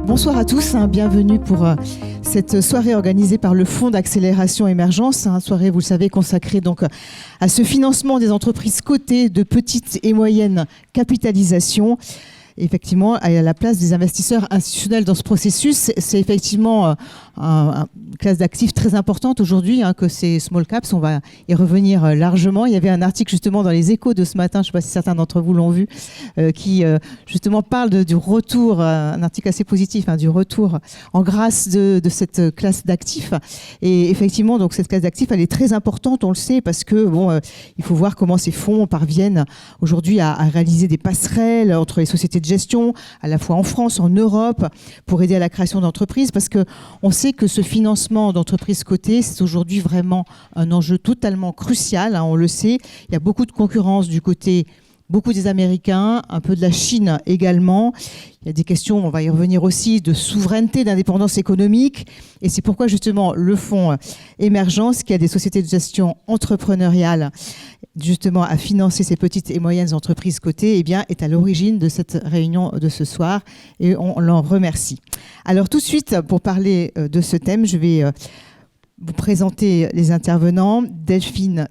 Bonsoir à tous, bienvenue pour cette soirée organisée par le Fonds d'accélération émergence, soirée, vous le savez, consacrée donc à ce financement des entreprises cotées de petite et moyenne capitalisation. Effectivement, à la place des investisseurs institutionnels dans ce processus, c'est effectivement une classe d'actifs très importante aujourd'hui que ces small caps. On va y revenir largement. Il y avait un article justement dans les Échos de ce matin, je ne sais pas si certains d'entre vous l'ont vu, qui justement parle du retour, un article assez positif, du retour en grâce de cette classe d'actifs. Et effectivement, donc cette classe d'actifs, elle est très importante, on le sait, parce que il faut voir comment ces fonds parviennent aujourd'hui à réaliser des passerelles entre les sociétés de gestion, à la fois en France, en Europe, pour aider à la création d'entreprises, parce qu'on sait que ce financement d'entreprises cotées, c'est aujourd'hui vraiment un enjeu totalement crucial, on le sait. Il y a beaucoup de concurrence du côté beaucoup des Américains, un peu de la Chine également. Il y a des questions, on va y revenir aussi, de souveraineté, d'indépendance économique. Et c'est pourquoi justement le fonds Émergence, qui a des sociétés de gestion entrepreneuriale justement à financer ces petites et moyennes entreprises cotées, est à l'origine de cette réunion de ce soir. Et on l'en remercie. Alors tout de suite, pour parler de ce thème, je vais vous présenter les intervenants. Delphine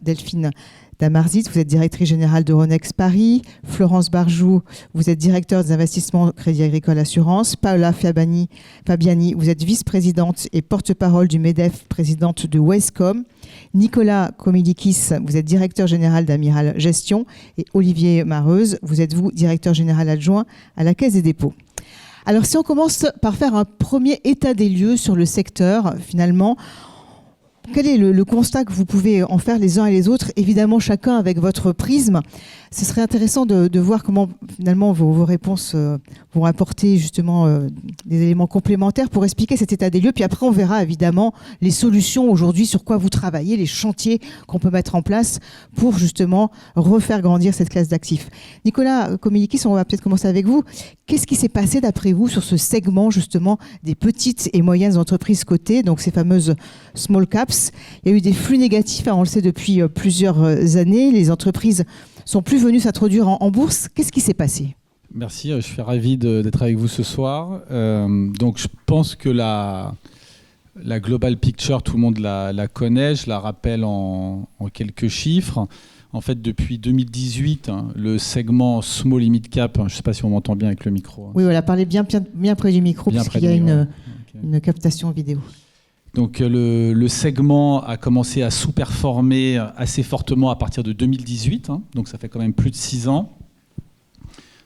Damarzit, vous êtes directrice générale d'Euronext Paris. Florence Barjou, vous êtes directeur des investissements Crédit Agricole Assurance. Paola Fabiani, vous êtes vice-présidente et porte-parole du MEDEF, présidente de Westcom. Nicolas Komilikis, vous êtes directeur général d'Amiral Gestion. Et Olivier Mareuse, vous êtes directeur général adjoint à la Caisse des dépôts. Alors si on commence par faire un premier état des lieux sur le secteur, finalement, quel est le constat que vous pouvez en faire les uns et les autres, évidemment chacun avec votre prisme? Ce serait intéressant de voir comment finalement vos réponses vont apporter justement des éléments complémentaires pour expliquer cet état des lieux. Puis après, on verra évidemment les solutions aujourd'hui, sur quoi vous travaillez, les chantiers qu'on peut mettre en place pour justement refaire grandir cette classe d'actifs. Nicolas Komilikis, on va peut-être commencer avec vous. Qu'est-ce qui s'est passé d'après vous sur ce segment justement des petites et moyennes entreprises cotées, donc ces fameuses small caps? Il y a eu des flux négatifs, on le sait depuis plusieurs années. Les entreprises sont plus venues s'introduire en bourse. Qu'est-ce qui s'est passé? Merci, je suis ravi d'être avec vous ce soir. Donc je pense que la global picture, tout le monde la connaît. Je la rappelle en quelques chiffres. En fait, depuis 2018, le segment small et mid cap, je ne sais pas si on m'entend bien avec le micro. Oui, voilà, parlez bien près du micro, parce qu'il y a une captation vidéo. Donc le segment a commencé à sous-performer assez fortement à partir de 2018, donc ça fait quand même plus de 6 ans.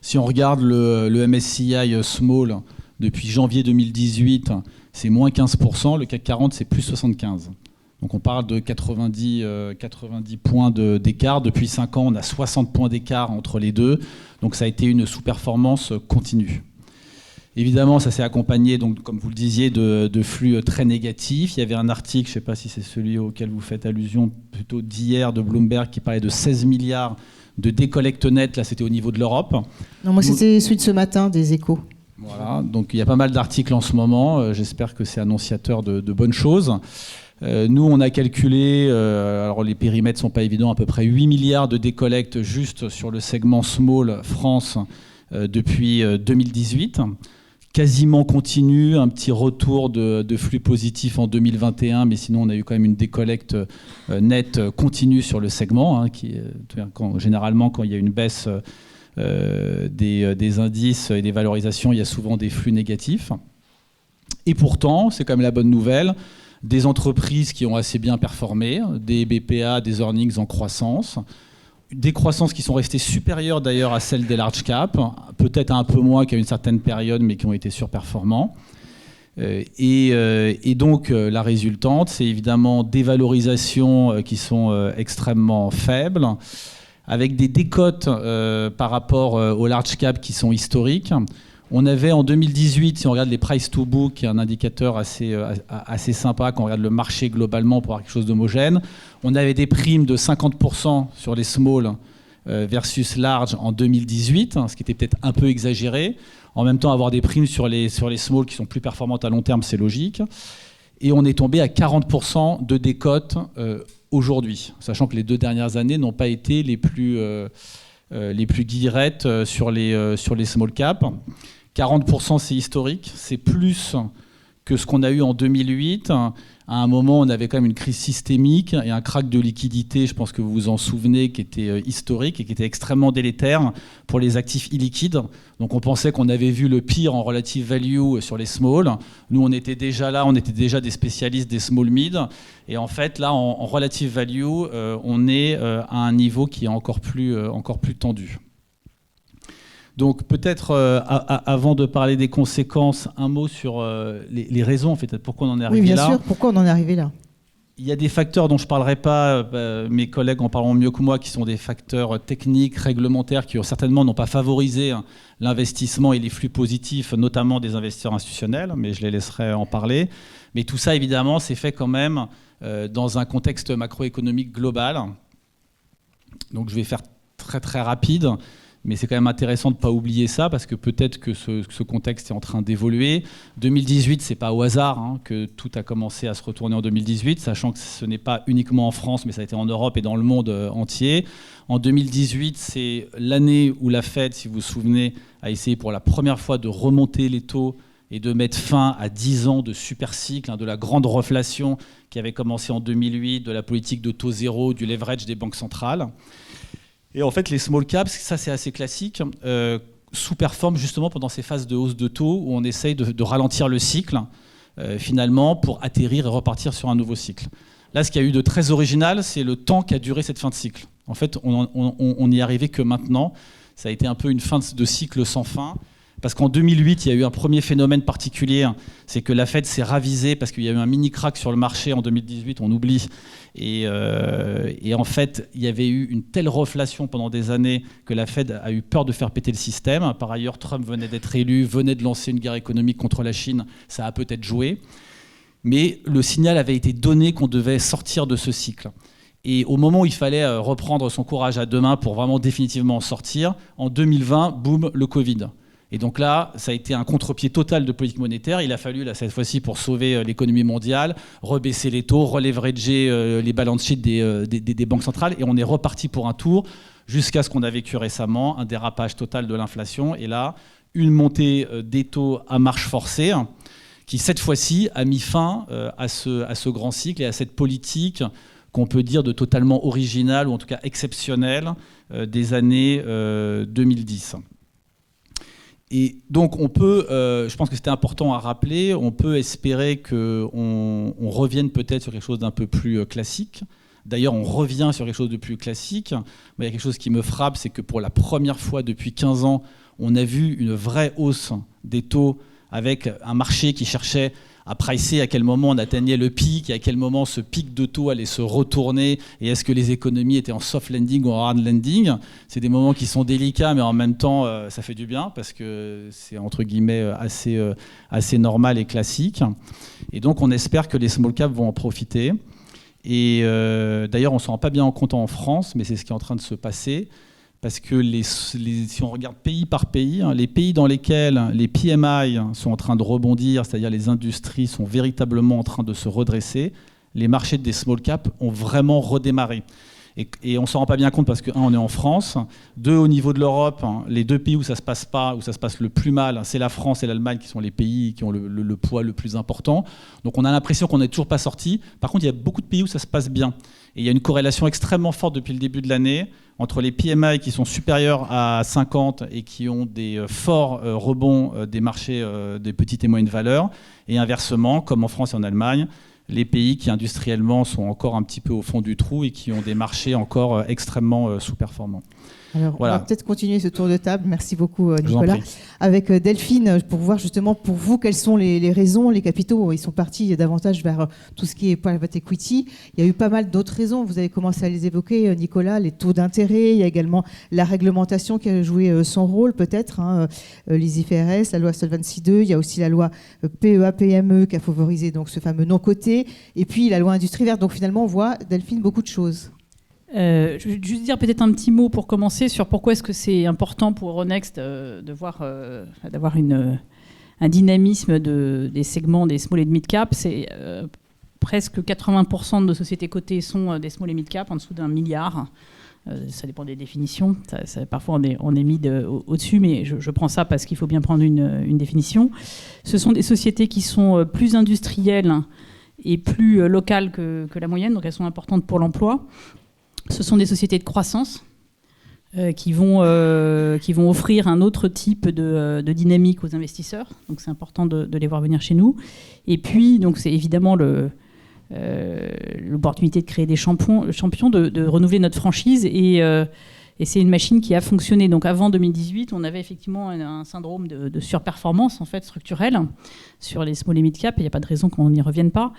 Si on regarde le MSCI Small depuis janvier 2018, c'est moins 15%, le CAC 40 c'est plus 75%. Donc on parle de 90 points d'écart. Depuis 5 ans, on a 60 points d'écart entre les deux, donc ça a été une sous-performance continue. Évidemment, ça s'est accompagné, donc, comme vous le disiez, de flux très négatifs. Il y avait un article, je ne sais pas si c'est celui auquel vous faites allusion, plutôt d'hier, de Bloomberg, qui parlait de 16 milliards de décollecte nette. Là, c'était au niveau de l'Europe. Non, moi, c'était celui de ce matin, des Échos. Voilà, donc il y a pas mal d'articles en ce moment. J'espère que c'est annonciateur de bonnes choses. Nous, on a calculé, alors les périmètres ne sont pas évidents, à peu près 8 milliards de décollecte juste sur le segment Small France depuis 2018. Quasiment continu, un petit retour de flux positifs en 2021, mais sinon on a eu quand même une décollecte nette continue sur le segment, généralement quand il y a une baisse des indices et des valorisations, il y a souvent des flux négatifs. Et pourtant, c'est quand même la bonne nouvelle, des entreprises qui ont assez bien performé, des BPA, des earnings en croissance, des croissances qui sont restées supérieures d'ailleurs à celles des large cap, peut-être un peu moins qu'à une certaine période, mais qui ont été surperformants. Et donc la résultante, c'est évidemment des valorisations qui sont extrêmement faibles, avec des décotes par rapport aux large cap qui sont historiques. On avait en 2018, si on regarde les price to book, qui est un indicateur assez sympa quand on regarde le marché globalement pour avoir quelque chose d'homogène, on avait des primes de 50% sur les small versus large en 2018, ce qui était peut-être un peu exagéré. En même temps, avoir des primes sur les small qui sont plus performantes à long terme, c'est logique. Et on est tombé à 40% de décote aujourd'hui, sachant que les 2 dernières années n'ont pas été les plus guillerettes sur les small cap. 40% c'est historique, c'est plus que ce qu'on a eu en 2008. À un moment, on avait quand même une crise systémique et un krach de liquidité, je pense que vous vous en souvenez, qui était historique et qui était extrêmement délétère pour les actifs illiquides. Donc on pensait qu'on avait vu le pire en relative value sur les small. Nous, on était déjà là, on était déjà des spécialistes des small mid. Et en fait, là, en relative value, on est à un niveau qui est encore plus tendu. Donc peut-être, avant de parler des conséquences, un mot sur les raisons, en fait, pourquoi on en est arrivé là. Oui, bien sûr, pourquoi on en est arrivé là. Il y a des facteurs dont je ne parlerai pas, mes collègues en parleront mieux que moi, qui sont des facteurs techniques, réglementaires, qui certainement n'ont pas favorisé l'investissement et les flux positifs, notamment des investisseurs institutionnels, mais je les laisserai en parler. Mais tout ça, évidemment, c'est fait quand même dans un contexte macroéconomique global. Donc je vais faire très très rapide. Mais c'est quand même intéressant de ne pas oublier ça, parce que peut-être que ce contexte est en train d'évoluer. 2018, ce n'est pas au hasard que tout a commencé à se retourner en 2018, sachant que ce n'est pas uniquement en France, mais ça a été en Europe et dans le monde entier. En 2018, c'est l'année où la Fed, si vous vous souvenez, a essayé pour la première fois de remonter les taux et de mettre fin à 10 ans de super cycle, de la grande reflation qui avait commencé en 2008, de la politique de taux zéro, du leverage des banques centrales. Et en fait, les small caps, ça c'est assez classique, sous-performent justement pendant ces phases de hausse de taux où on essaye de ralentir le cycle, finalement, pour atterrir et repartir sur un nouveau cycle. Là, ce qu'il y a eu de très original, c'est le temps qu'a duré cette fin de cycle. En fait, on n'y est arrivé que maintenant. Ça a été un peu une fin de cycle sans fin. Parce qu'en 2008, il y a eu un premier phénomène particulier, c'est que la Fed s'est ravisée parce qu'il y a eu un mini crack sur le marché en 2018, on oublie. Et en fait, il y avait eu une telle reflation pendant des années que la Fed a eu peur de faire péter le système. Par ailleurs, Trump venait d'être élu, venait de lancer une guerre économique contre la Chine, ça a peut-être joué. Mais le signal avait été donné qu'on devait sortir de ce cycle. Et au moment où il fallait reprendre son courage à deux mains pour vraiment définitivement en sortir, en 2020, boum, le Covid. Et donc là, ça a été un contre-pied total de politique monétaire. Il a fallu, là, cette fois-ci, pour sauver l'économie mondiale, rebaisser les taux, releverager les balance sheets des banques centrales. Et on est reparti pour un tour jusqu'à ce qu'on a vécu récemment, un dérapage total de l'inflation. Et là, une montée des taux à marche forcée qui, cette fois-ci, a mis fin à ce grand cycle et à cette politique qu'on peut dire de totalement originale, ou en tout cas exceptionnelle, des années 2010. Et donc on peut, je pense que c'était important à rappeler, on peut espérer qu'on revienne peut-être sur quelque chose d'un peu plus classique. D'ailleurs, on revient sur quelque chose de plus classique. Mais il y a quelque chose qui me frappe, c'est que pour la première fois depuis 15 ans, on a vu une vraie hausse des taux avec un marché qui cherchait à pricer à quel moment on atteignait le pic et à quel moment ce pic de taux allait se retourner et est-ce que les économies étaient en soft landing ou en hard landing. C'est des moments qui sont délicats, mais en même temps, ça fait du bien parce que c'est entre guillemets assez normal et classique. Et donc, on espère que les small caps vont en profiter. Et d'ailleurs, on ne s'en rend pas bien compte en France, mais c'est ce qui est en train de se passer. Parce que si on regarde pays par pays, les pays dans lesquels les PMI sont en train de rebondir, c'est-à-dire les industries sont véritablement en train de se redresser, les marchés des small caps ont vraiment redémarré. Et on ne s'en rend pas bien compte parce que, on est en France. Deux, au niveau de l'Europe, les deux pays où ça ne se passe pas, où ça se passe le plus mal, c'est la France et l'Allemagne qui sont les pays qui ont le poids le plus important. Donc on a l'impression qu'on n'est toujours pas sorti. Par contre, il y a beaucoup de pays où ça se passe bien. Et il y a une corrélation extrêmement forte depuis le début de l'année entre les PMI qui sont supérieurs à 50 et qui ont des forts rebonds des marchés des petites et moyennes valeurs, et inversement, comme en France et en Allemagne, les pays qui industriellement sont encore un petit peu au fond du trou et qui ont des marchés encore extrêmement sous-performants. Alors, voilà. On va peut-être continuer ce tour de table. Merci beaucoup, Nicolas. Avec Delphine, pour voir justement pour vous quelles sont les raisons, les capitaux. Ils sont partis davantage vers tout ce qui est private equity. Il y a eu pas mal d'autres raisons. Vous avez commencé à les évoquer, Nicolas, les taux d'intérêt. Il y a également la réglementation qui a joué son rôle, peut-être. Les IFRS, la loi Solvency II. Il y a aussi la loi PEA-PME qui a favorisé donc, ce fameux non-coté. Et puis la loi Industrie verte. Donc finalement, on voit, Delphine, beaucoup de choses. Je vais juste dire peut-être un petit mot pour commencer sur pourquoi est-ce que c'est important pour Euronext d'avoir un dynamisme des segments des small et de mid cap. C'est presque 80% de nos sociétés cotées sont des small et mid cap, en dessous d'1 milliard. Ça dépend des définitions. Parfois, on est mis au-dessus, mais je prends ça parce qu'il faut bien prendre une définition. Ce sont des sociétés qui sont plus industrielles et plus locales que la moyenne, donc elles sont importantes pour l'emploi. Ce sont des sociétés de croissance qui vont offrir un autre type de dynamique aux investisseurs. Donc c'est important de les voir venir chez nous. Et puis, donc c'est évidemment l'opportunité de créer des champions, de renouveler notre franchise. Et c'est une machine qui a fonctionné. Donc avant 2018, on avait effectivement un syndrome de surperformance en fait, structurelle sur les small et mid cap. Il n'y a pas de raison qu'on n'y revienne pas.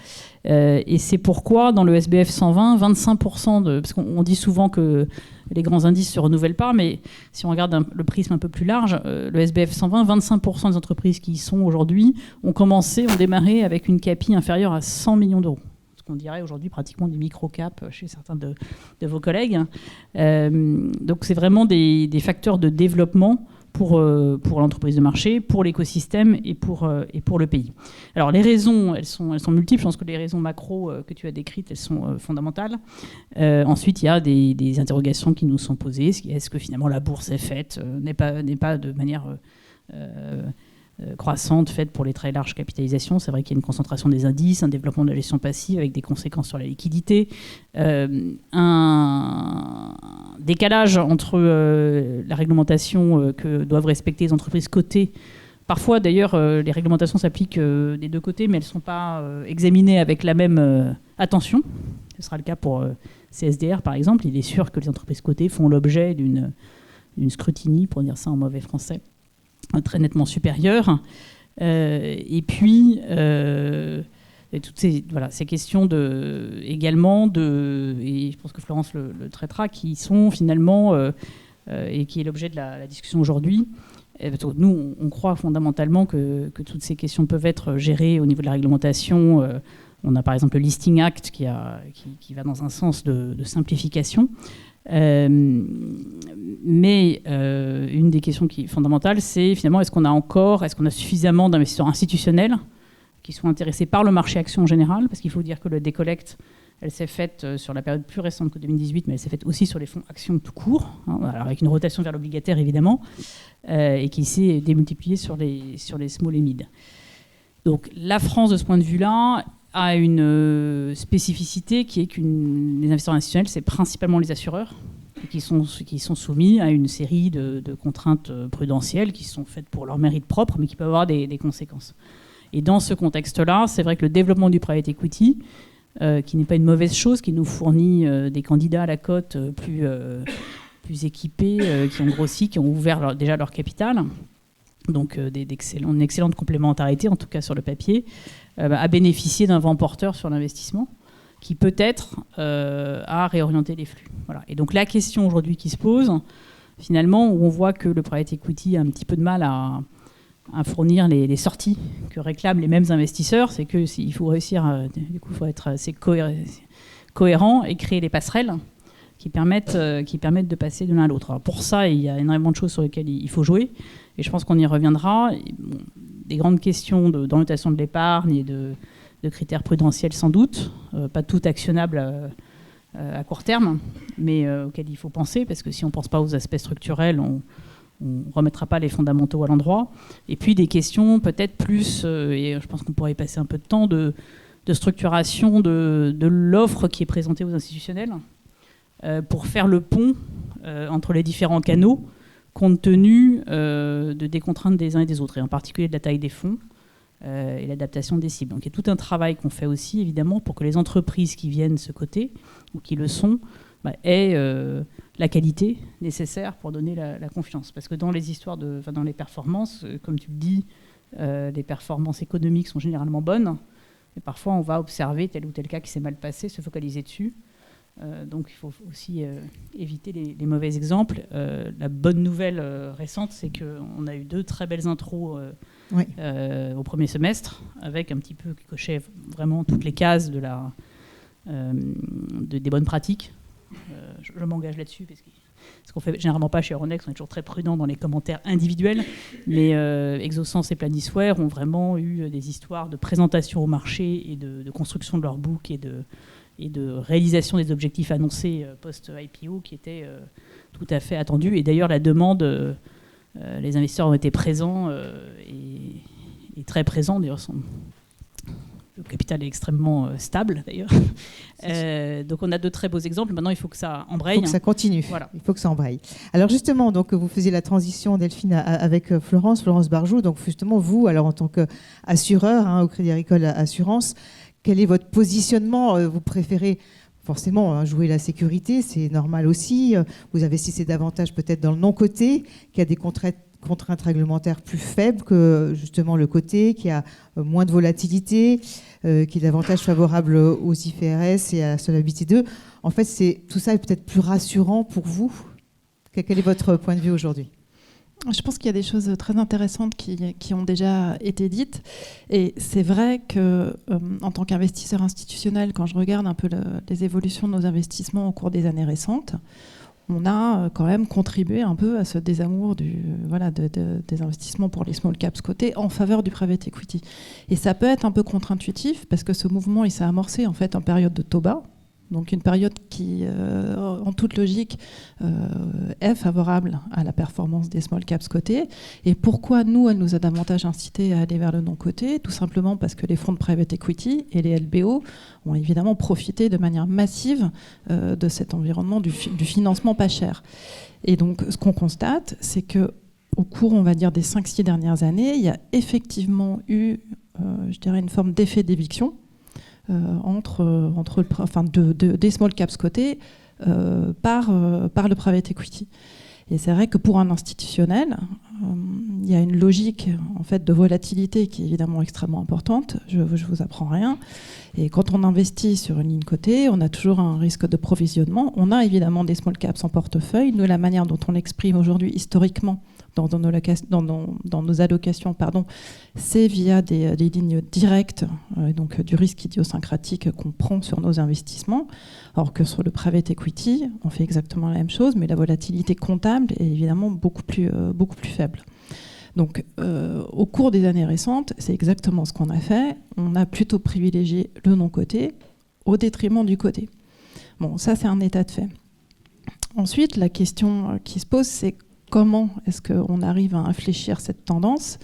Et c'est pourquoi dans le SBF 120, 25% parce qu'on dit souvent que les grands indices ne se renouvellent pas, mais si on regarde le prisme un peu plus large, le SBF 120, 25% des entreprises qui y sont aujourd'hui ont démarré avec une CAPI inférieure à 100 millions d'euros. Qu'on dirait aujourd'hui pratiquement des micro-caps chez certains de vos collègues. Donc c'est vraiment des facteurs de développement pour l'entreprise de marché, pour l'écosystème et pour le pays. Alors les raisons, elles sont multiples. Je pense que les raisons macro que tu as décrites, elles sont fondamentales. Ensuite, il y a des interrogations qui nous sont posées. Est-ce que finalement la bourse est faite, n'est pas de manière croissante faite pour les très larges capitalisations. C'est vrai qu'il y a une concentration des indices, un développement de la gestion passive avec des conséquences sur la liquidité, un décalage entre la réglementation que doivent respecter les entreprises cotées. Parfois, d'ailleurs, les réglementations s'appliquent des deux côtés, mais elles ne sont pas examinées avec la même attention. Ce sera le cas pour CSDR, par exemple. Il est sûr que les entreprises cotées font l'objet d'une scrutiny, pour dire ça en mauvais français, très nettement supérieure. Et puis, toutes ces questions également, et je pense que Florence le traitera, qui sont finalement, et qui est l'objet de la discussion aujourd'hui. Nous, on croit fondamentalement que toutes ces questions peuvent être gérées au niveau de la réglementation. On a par exemple le Listing Act qui va dans un sens de simplification. Mais une des questions qui est fondamentale, c'est finalement est-ce qu'on a suffisamment d'investisseurs institutionnels qui sont intéressés par le marché action en général, parce qu'il faut dire que le décollecte, elle s'est faite sur la période plus récente que 2018, mais elle s'est faite aussi sur les fonds actions tout court, alors avec une rotation vers l'obligataire évidemment, et qui s'est démultipliée sur les small et mid. Donc la France, de ce point de vue-là, a une spécificité qui est que les investisseurs institutionnels, c'est principalement les assureurs qui sont soumis à une série de contraintes prudentielles qui sont faites pour leur mérite propre, mais qui peuvent avoir des conséquences. Et dans ce contexte-là, c'est vrai que le développement du private equity, qui n'est pas une mauvaise chose, qui nous fournit des candidats à la cote plus équipés, qui ont grossi, qui ont ouvert déjà leur capital, donc une excellente complémentarité, en tout cas sur le papier, a bénéficié d'un vent porteur sur l'investissement qui peut-être a réorienté les flux. Voilà. Et donc la question aujourd'hui qui se pose, finalement, où on voit que le private equity a un petit peu de mal à fournir les sorties que réclament les mêmes investisseurs, c'est qu'il faut réussir, du coup, il faut être assez cohérent et créer les passerelles qui permettent de passer de l'un à l'autre. Alors pour ça, il y a énormément de choses sur lesquelles il faut jouer, et je pense qu'on y reviendra. Bon, des grandes questions d'orientation de l'épargne et de critères prudentiels sans doute, pas tout actionnable à court terme, mais auxquels il faut penser, parce que si on ne pense pas aux aspects structurels, on ne remettra pas les fondamentaux à l'endroit. Et puis des questions peut-être plus, et je pense qu'on pourrait y passer un peu de temps, de structuration de l'offre qui est présentée aux institutionnels, pour faire le pont entre les différents canaux, compte tenu des contraintes des uns et des autres, et en particulier de la taille des fonds et l'adaptation des cibles. Donc il y a tout un travail qu'on fait aussi, évidemment, pour que les entreprises qui viennent ce côté, ou qui le sont, aient la qualité nécessaire pour donner la confiance. Parce que dans les histoires, dans les performances, comme tu le dis, les performances économiques sont généralement bonnes, mais parfois on va observer tel ou tel cas qui s'est mal passé, se focaliser dessus. Donc il faut aussi éviter les mauvais exemples. La bonne nouvelle récente, c'est qu'on a eu 2 très belles intros au premier semestre, avec un petit peu qui cochait vraiment toutes les cases des bonnes pratiques. Je m'engage là-dessus, parce qu'on ne fait généralement pas chez Euronext, on est toujours très prudent dans les commentaires individuels, mais Exosens et Planisware ont vraiment eu des histoires de présentation au marché et de construction de leur book et et de réalisation des objectifs annoncés post-IPO qui étaient tout à fait attendus. Et d'ailleurs, la demande, les investisseurs ont été présents et très présents. D'ailleurs, le capital est extrêmement stable, d'ailleurs. Donc, on a de très beaux exemples. Maintenant, il faut que ça embraye. Il faut que ça continue. Voilà. Il faut que ça embraye. Alors, justement, donc, vous faisiez la transition, Delphine, avec Florence Barjou. Donc, justement, vous, alors, en tant qu'assureur au Crédit Agricole Assurance, quel est votre positionnement? Vous préférez forcément jouer la sécurité, c'est normal aussi. Vous investissez davantage peut-être dans le non-coté, qui a des contraintes réglementaires plus faibles que justement le côté, qui a moins de volatilité, qui est davantage favorable aux IFRS et à la solvabilité 2. En fait, tout ça est peut-être plus rassurant pour vous. Quel est votre point de vue aujourd'hui ? Je pense qu'il y a des choses très intéressantes qui ont déjà été dites. Et c'est vrai qu'en tant qu'investisseur institutionnel, quand je regarde un peu les évolutions de nos investissements au cours des années récentes, on a quand même contribué un peu à ce désamour des investissements pour les small caps cotés en faveur du private equity. Et ça peut être un peu contre-intuitif parce que ce mouvement, il s'est amorcé en fait en période de taux bas. Donc une période qui, en toute logique, est favorable à la performance des small caps cotés. Et pourquoi nous, elle nous a davantage incité à aller vers le non coté? Tout simplement parce que les fonds de private equity et les LBO ont évidemment profité de manière massive de cet environnement du financement pas cher. Et donc ce qu'on constate, c'est que au cours, on va dire, des 5-6 dernières années, il y a effectivement eu, je dirais, une forme d'effet d'éviction des small caps cotés par le private equity. Et c'est vrai que pour un institutionnel, il y a une logique en fait, de volatilité qui est évidemment extrêmement importante. Je vous apprends rien. Et quand on investit sur une ligne cotée, on a toujours un risque de provisionnement. On a évidemment des small caps en portefeuille. Nous, la manière dont on l'exprime aujourd'hui historiquement dans nos allocations, c'est via des lignes directes, donc du risque idiosyncratique qu'on prend sur nos investissements. Alors que sur le private equity, on fait exactement la même chose, mais la volatilité comptable est évidemment beaucoup plus faible. Donc, au cours des années récentes, c'est exactement ce qu'on a fait. On a plutôt privilégié le non-coté au détriment du coté. Bon, ça, c'est un état de fait. Ensuite, la question qui se pose, c'est comment est-ce qu'on arrive à infléchir cette tendance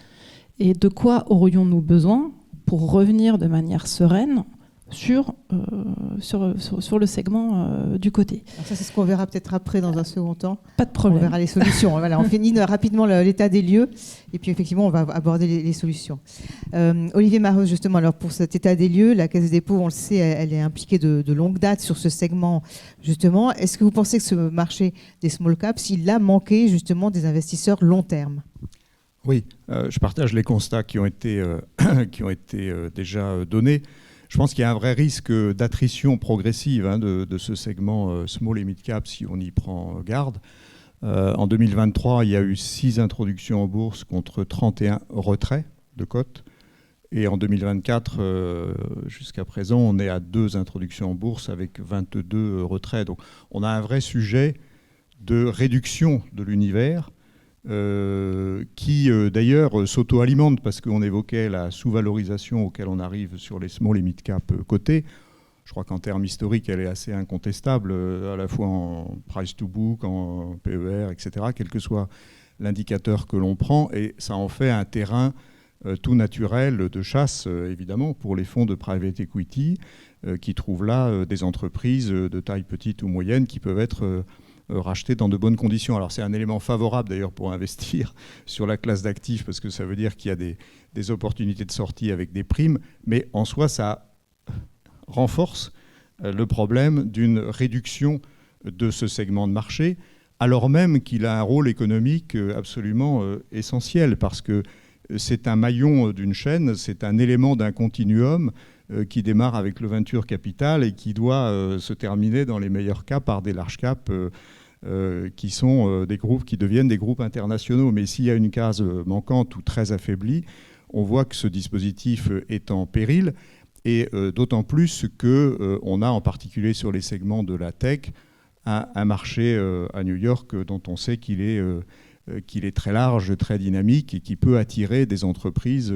et de quoi aurions-nous besoin pour revenir de manière sereine sur le segment du côté. Alors ça, c'est ce qu'on verra peut-être après dans un second temps. Pas de problème. On verra les solutions. Voilà, on finit rapidement l'état des lieux et puis effectivement, on va aborder les solutions. Olivier Mareusse, justement, alors pour cet état des lieux, la Caisse des dépôts, on le sait, elle est impliquée de longue date sur ce segment, justement. Est-ce que vous pensez que ce marché des small caps, il a manqué justement des investisseurs long terme ? Oui, je partage les constats qui ont été déjà donnés. Je pense qu'il y a un vrai risque d'attrition progressive de ce segment small et mid cap si on y prend garde. En 2023, il y a eu 6 introductions en bourse contre 31 retraits de cotes. Et en 2024, jusqu'à présent, on est à 2 introductions en bourse avec 22 retraits. Donc on a un vrai sujet de réduction de l'univers qui d'ailleurs s'auto-alimente parce qu'on évoquait la sous-valorisation auquel on arrive sur les small et mid-cap cotés. Je crois qu'en termes historiques, elle est assez incontestable, à la fois en price to book, en PER, etc., quel que soit l'indicateur que l'on prend. Et ça en fait un terrain tout naturel de chasse, évidemment, pour les fonds de private equity qui trouvent là des entreprises de taille petite ou moyenne qui peuvent être racheter dans de bonnes conditions. Alors c'est un élément favorable d'ailleurs pour investir sur la classe d'actifs parce que ça veut dire qu'il y a des opportunités de sortie avec des primes, mais en soi ça renforce le problème d'une réduction de ce segment de marché alors même qu'il a un rôle économique absolument essentiel parce que c'est un maillon d'une chaîne, c'est un élément d'un continuum qui démarre avec le venture capital et qui doit se terminer dans les meilleurs cas par des large caps qui sont des groupes qui deviennent des groupes internationaux. Mais s'il y a une case manquante ou très affaiblie, on voit que ce dispositif est en péril et d'autant plus qu'on a en particulier sur les segments de la tech un marché à New York dont on sait qu'il est très large, très dynamique et qui peut attirer des entreprises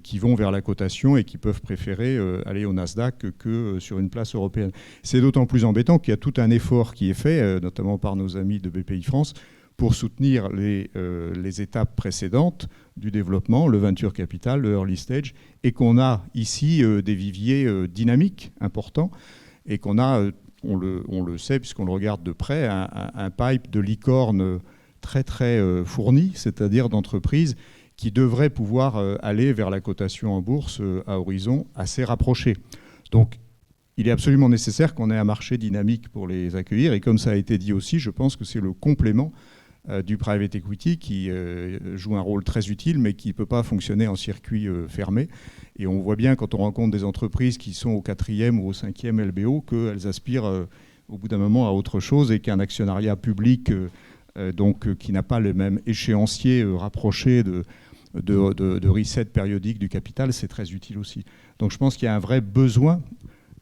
qui vont vers la cotation et qui peuvent préférer aller au Nasdaq que sur une place européenne. C'est d'autant plus embêtant qu'il y a tout un effort qui est fait, notamment par nos amis de BPI-France, pour soutenir les étapes précédentes du développement, le venture capital, le early stage, et qu'on a ici des viviers dynamiques importants, et qu'on a, on le sait puisqu'on le regarde de près, un pipe de licorne très très fourni, c'est-à-dire d'entreprises qui devraient pouvoir aller vers la cotation en bourse à horizon assez rapproché. Donc, il est absolument nécessaire qu'on ait un marché dynamique pour les accueillir. Et comme ça a été dit aussi, je pense que c'est le complément du private equity qui joue un rôle très utile, mais qui ne peut pas fonctionner en circuit fermé. Et on voit bien quand on rencontre des entreprises qui sont au 4e ou au 5e LBO qu'elles aspirent au bout d'un moment à autre chose et qu'un actionnariat public qui n'a pas le même échéancier rapproché de reset périodique du capital, c'est très utile aussi. Donc je pense qu'il y a un vrai besoin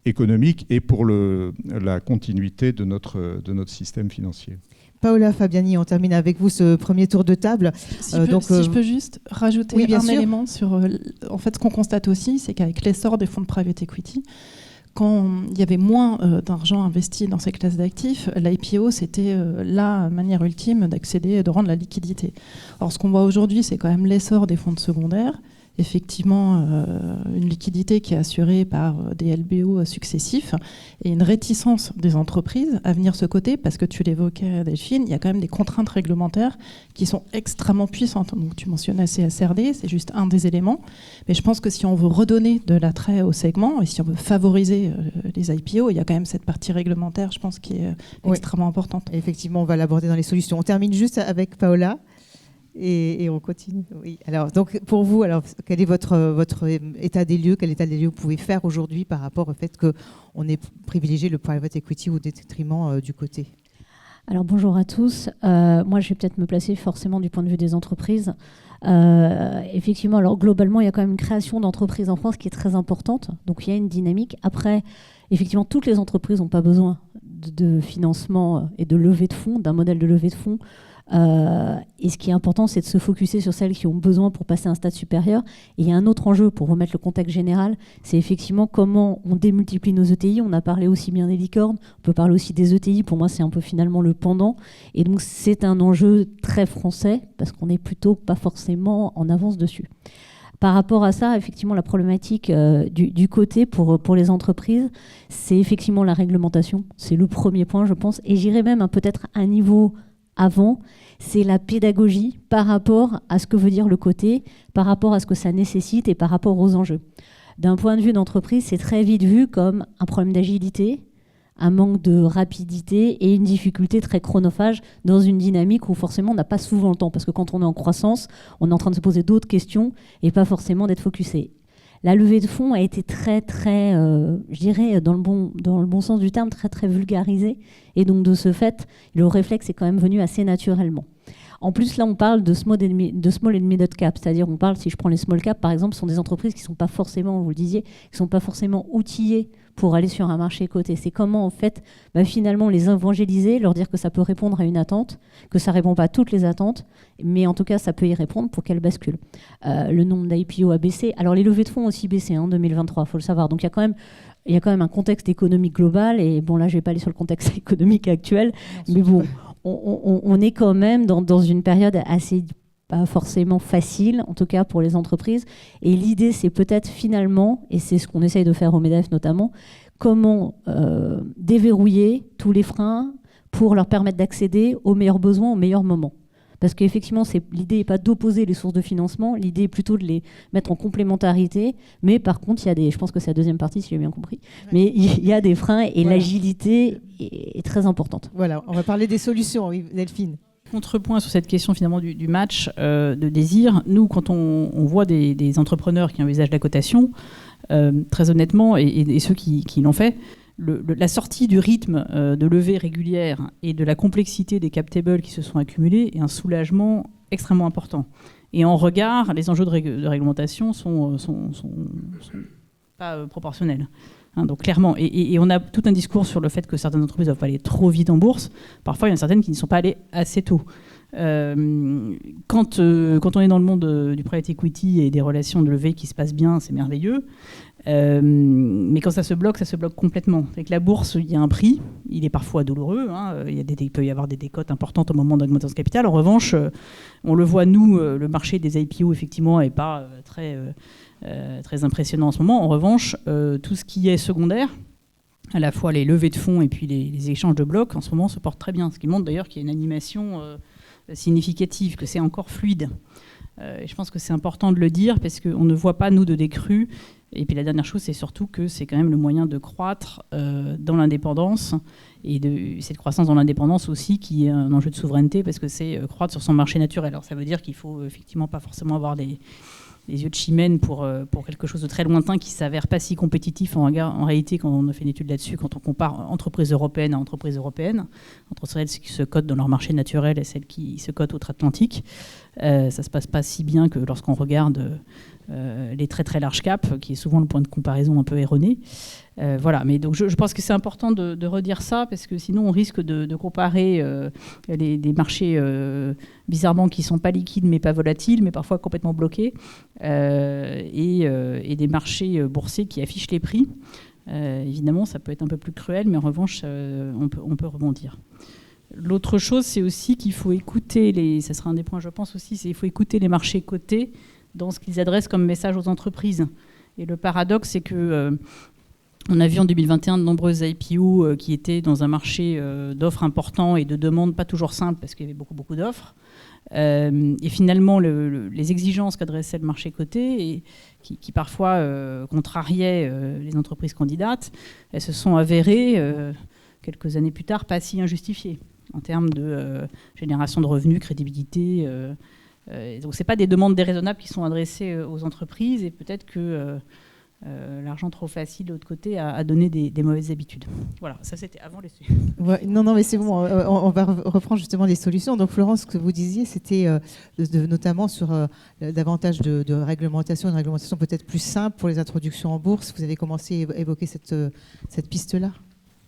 économique et pour la continuité de notre système financier. Paola Fabiani, on termine avec vous ce premier tour de table. Si je peux juste rajouter un élément sur... en fait, ce qu'on constate aussi, c'est qu'avec l'essor des fonds de private equity, quand il y avait moins d'argent investi dans ces classes d'actifs, l'IPO, c'était la manière ultime d'accéder, de rendre la liquidité. Or, ce qu'on voit aujourd'hui, c'est quand même l'essor des fonds secondaires. Effectivement, une liquidité qui est assurée par des LBO successifs et une réticence des entreprises à venir ce côté, parce que tu l'évoquais, Delphine, il y a quand même des contraintes réglementaires qui sont extrêmement puissantes. Donc, tu mentionnais CSRD, c'est juste un des éléments. Mais je pense que si on veut redonner de l'attrait au segment et si on veut favoriser les IPO, il y a quand même cette partie réglementaire, je pense, qui est extrêmement importante. Effectivement, on va l'aborder dans les solutions. On termine juste avec Paola. Et on continue. Oui. Alors, donc, pour vous, quel est votre état des lieux? Quel état des lieux vous pouvez faire aujourd'hui par rapport au fait qu'on ait privilégié le private equity au détriment du côté? Alors, bonjour à tous. Moi, je vais peut-être me placer forcément du point de vue des entreprises. Effectivement, alors globalement, il y a quand même une création d'entreprises en France qui est très importante. Donc, il y a une dynamique. Après, effectivement, toutes les entreprises n'ont pas besoin de financement et de levée de fonds, d'un modèle de levée de fonds. Et ce qui est important, c'est de se focusser sur celles qui ont besoin pour passer à un stade supérieur. Et il y a un autre enjeu, pour remettre le contexte général, c'est effectivement comment on démultiplie nos ETI. On a parlé aussi bien des licornes, on peut parler aussi des ETI. Pour moi, c'est un peu finalement le pendant. Et donc, c'est un enjeu très français, parce qu'on n'est plutôt pas forcément en avance dessus. Par rapport à ça, effectivement, la problématique du côté pour les entreprises, c'est effectivement la réglementation. C'est le premier point, je pense. Et j'irais même peut-être un niveau avant, c'est la pédagogie par rapport à ce que veut dire le côté, par rapport à ce que ça nécessite et par rapport aux enjeux. D'un point de vue d'entreprise, c'est très vite vu comme un problème d'agilité, un manque de rapidité et une difficulté très chronophage dans une dynamique où forcément on n'a pas souvent le temps, parce que quand on est en croissance, on est en train de se poser d'autres questions et pas forcément d'être focusé. La levée de fonds a été très, très, je dirais, dans le bon sens du terme, très, très vulgarisée. Et donc, de ce fait, le réflexe est quand même venu assez naturellement. En plus, là, on parle de small and middle cap. C'est-à-dire, on parle, si je prends les small cap, par exemple, ce sont des entreprises qui ne sont pas forcément, vous le disiez, qui ne sont pas forcément outillées pour aller sur un marché coté. C'est comment, en fait, finalement, les évangéliser, leur dire que ça peut répondre à une attente, que ça ne répond pas à toutes les attentes, mais en tout cas, ça peut y répondre pour qu'elles basculent. Le nombre d'IPO a baissé. Alors, les levées de fonds ont aussi baissé en 2023, il faut le savoir. Donc, il y a quand même un contexte économique global. Et bon, là, je ne vais pas aller sur le contexte économique actuel, mais bon, on est quand même dans une période assez pas forcément facile, en tout cas pour les entreprises. Et l'idée, c'est peut-être finalement, et c'est ce qu'on essaye de faire au MEDEF notamment, comment déverrouiller tous les freins pour leur permettre d'accéder aux meilleurs besoins, aux meilleurs moments. Parce qu'effectivement, l'idée n'est pas d'opposer les sources de financement, l'idée est plutôt de les mettre en complémentarité. Mais par contre, je pense que c'est la deuxième partie, si j'ai bien compris, mais il y a des freins et voilà. L'agilité est très importante. Voilà, on va parler des solutions, oui, Delphine. Contrepoint sur cette question finalement du match de désir, nous quand on voit des entrepreneurs qui envisagent la cotation, très honnêtement, et ceux qui l'ont fait, la sortie du rythme de levée régulière et de la complexité des cap tables qui se sont accumulés est un soulagement extrêmement important. Et en regard, les enjeux de réglementation sont pas proportionnels. Donc clairement, et on a tout un discours sur le fait que certaines entreprises ne doivent pas aller trop vite en bourse. Parfois, il y en a certaines qui ne sont pas allées assez tôt. Quand on est dans le monde du private equity et des relations de levée qui se passent bien, c'est merveilleux. Mais quand ça se bloque complètement. Avec la bourse, il y a un prix, il est parfois douloureux, hein, il peut y avoir des décotes importantes au moment d'augmentation de capital. En revanche, on le voit, nous, le marché des IPO, effectivement, n'est pas très impressionnant en ce moment. En revanche, tout ce qui est secondaire, à la fois les levées de fonds et puis les échanges de blocs, en ce moment, se portent très bien. Ce qui montre d'ailleurs qu'il y a une animation significative, que c'est encore fluide. Et je pense que c'est important de le dire parce qu'on ne voit pas, nous, de décrue. Et puis la dernière chose, c'est surtout que c'est quand même le moyen de croître dans l'indépendance et de cette croissance dans l'indépendance aussi qui est un enjeu de souveraineté parce que c'est croître sur son marché naturel. Alors ça veut dire qu'il faut effectivement pas forcément avoir les yeux de chimène pour quelque chose de très lointain qui s'avère pas si compétitif en réalité quand on a fait une étude là-dessus, quand on compare entreprises européennes à entreprises européennes, entre celles qui se cotent dans leur marché naturel et celles qui se cotent outre-Atlantique. Ça se passe pas si bien que lorsqu'on regarde les très très large caps, qui est souvent le point de comparaison un peu erroné. Voilà, mais donc je pense que c'est important de redire ça, parce que sinon on risque de comparer des marchés bizarrement qui ne sont pas liquides mais pas volatiles, mais parfois complètement bloqués, et des marchés boursiers qui affichent les prix. Évidemment, ça peut être un peu plus cruel, mais en revanche, on peut rebondir. L'autre chose, c'est aussi qu'il faut écouter, ça sera un des points je pense aussi, c'est qu'il faut écouter les marchés cotés dans ce qu'ils adressent comme message aux entreprises. Et le paradoxe, c'est que on a vu en 2021 de nombreuses IPO qui étaient dans un marché d'offres important et de demandes pas toujours simples parce qu'il y avait beaucoup d'offres. Et finalement, les exigences qu'adressait le marché coté et qui parfois contrariaient les entreprises candidates, elles se sont avérées quelques années plus tard pas si injustifiées en termes de génération de revenus, crédibilité. Donc ce n'est pas des demandes déraisonnables qui sont adressées aux entreprises et peut-être que l'argent trop facile de l'autre côté a donné des mauvaises habitudes. Voilà, ça c'était avant les sujets. Ouais, non, mais c'est bon, on va reprendre justement les solutions. Donc Florence, ce que vous disiez, c'était notamment sur davantage de réglementation, une réglementation peut-être plus simple pour les introductions en bourse. Vous avez commencé à évoquer cette piste-là.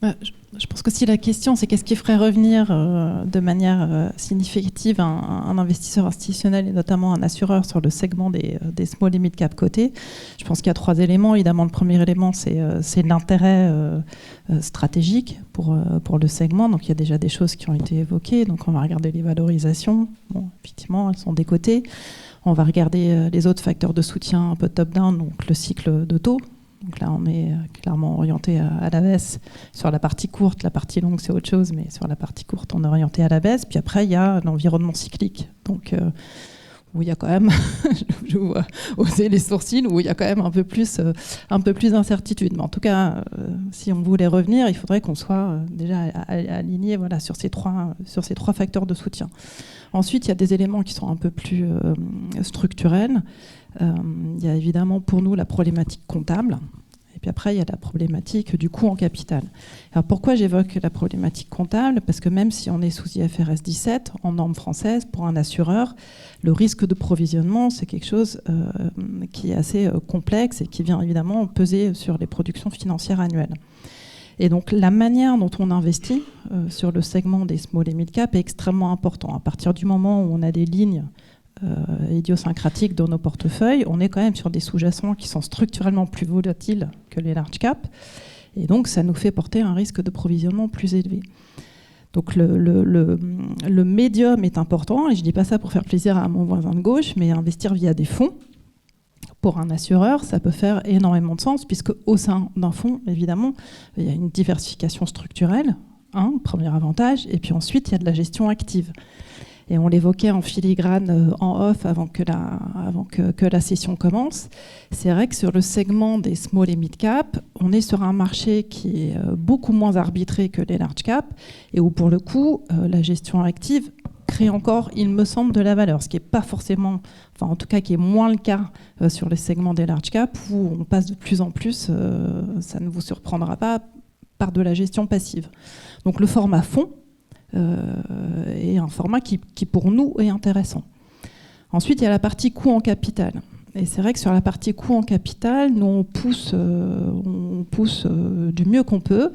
Je pense que si la question, c'est qu'est-ce qui ferait revenir de manière significative un investisseur institutionnel et notamment un assureur sur le segment des small et mid cap cotés, je pense qu'il y a 3 éléments. Évidemment, le premier élément, c'est l'intérêt stratégique pour le segment. Donc, il y a déjà des choses qui ont été évoquées. Donc, on va regarder les valorisations. Bon, effectivement, elles sont décotées. On va regarder les autres facteurs de soutien un peu top-down, donc le cycle de taux. Donc là, on est clairement orienté à la baisse. Sur la partie courte, la partie longue, c'est autre chose, mais sur la partie courte, on est orienté à la baisse. Puis après, il y a l'environnement cyclique, donc où il y a quand même, je vois hausser les sourcils, où il y a quand même un peu plus d'incertitude. Mais en tout cas, si on voulait revenir, il faudrait qu'on soit déjà aligné, voilà, sur ces trois facteurs de soutien. Ensuite, il y a des éléments qui sont un peu plus structurels. Il y a évidemment pour nous la problématique comptable. Et puis après, il y a la problématique du coût en capital. Alors pourquoi j'évoque la problématique comptable ? Parce que même si on est sous IFRS 17, en norme française, pour un assureur, le risque de provisionnement, c'est quelque chose qui est assez complexe et qui vient évidemment peser sur les productions financières annuelles. Et donc la manière dont on investit sur le segment des small et mid cap est extrêmement important. À partir du moment où on a des lignes idiosyncratiques dans nos portefeuilles, on est quand même sur des sous-jacents qui sont structurellement plus volatiles que les large cap, et donc ça nous fait porter un risque de provisionnement plus élevé. Donc le médium est important, et je ne dis pas ça pour faire plaisir à mon voisin de gauche, mais investir via des fonds, pour un assureur, ça peut faire énormément de sens, puisque au sein d'un fonds, évidemment, il y a une diversification structurelle, premier avantage, et puis ensuite il y a de la gestion active. Et on l'évoquait en filigrane en off avant que la session commence. C'est vrai que sur le segment des small et mid cap, on est sur un marché qui est beaucoup moins arbitré que les large cap, et où pour le coup, la gestion active crée encore, il me semble, de la valeur, ce qui n'est pas forcément, enfin en tout cas qui est moins le cas sur le segment des large cap, où on passe de plus en plus, ça ne vous surprendra pas, par de la gestion passive. Donc le format fonds est un format qui pour nous est intéressant. Ensuite, il y a la partie coût en capital. Et c'est vrai que sur la partie coût en capital, nous, on pousse du mieux qu'on peut.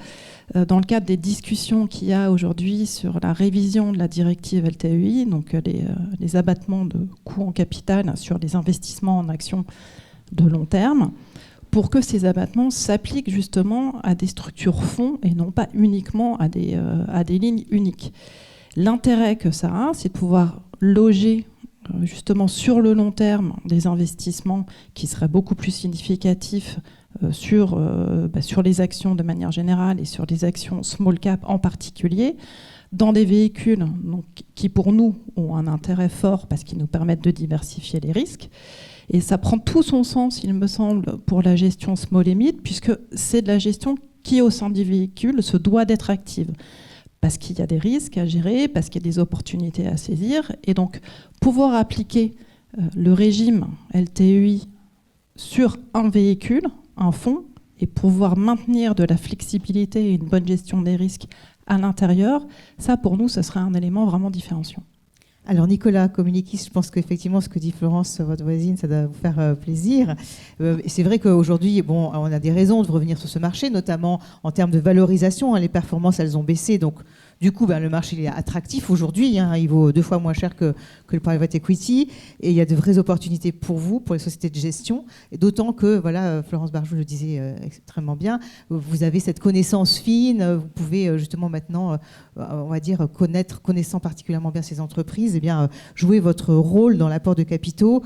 Dans le cadre des discussions qu'il y a aujourd'hui sur la révision de la directive LTEI, donc les abattements de coûts en capital sur les investissements en actions de long terme, pour que ces abattements s'appliquent justement à des structures fonds et non pas uniquement à des lignes uniques. L'intérêt que ça a, c'est de pouvoir loger justement sur le long terme des investissements qui seraient beaucoup plus significatifs sur les actions de manière générale et sur les actions small cap en particulier, dans des véhicules donc, qui pour nous ont un intérêt fort parce qu'ils nous permettent de diversifier les risques. Et ça prend tout son sens, il me semble, pour la gestion small et mid, puisque c'est de la gestion qui, au sein du véhicule, se doit d'être active. Parce qu'il y a des risques à gérer, parce qu'il y a des opportunités à saisir. Et donc, pouvoir appliquer le régime LTEI sur un véhicule, un fonds, et pouvoir maintenir de la flexibilité et une bonne gestion des risques à l'intérieur, ça, pour nous, ça serait un élément vraiment différenciant. Alors Nicolas Communikis, je pense qu'effectivement ce que dit Florence, votre voisine, ça doit vous faire plaisir. C'est vrai qu'aujourd'hui, bon, on a des raisons de revenir sur ce marché, notamment en termes de valorisation. Les performances, elles ont baissé, donc du coup, le marché il est attractif aujourd'hui. Il vaut 2 fois moins cher que le private equity, et il y a de vraies opportunités pour vous, pour les sociétés de gestion. Et d'autant que, voilà, Florence Barjou le disait extrêmement bien, vous avez cette connaissance fine, vous pouvez justement maintenant, on va dire, connaissant particulièrement bien ces entreprises, jouer votre rôle dans l'apport de capitaux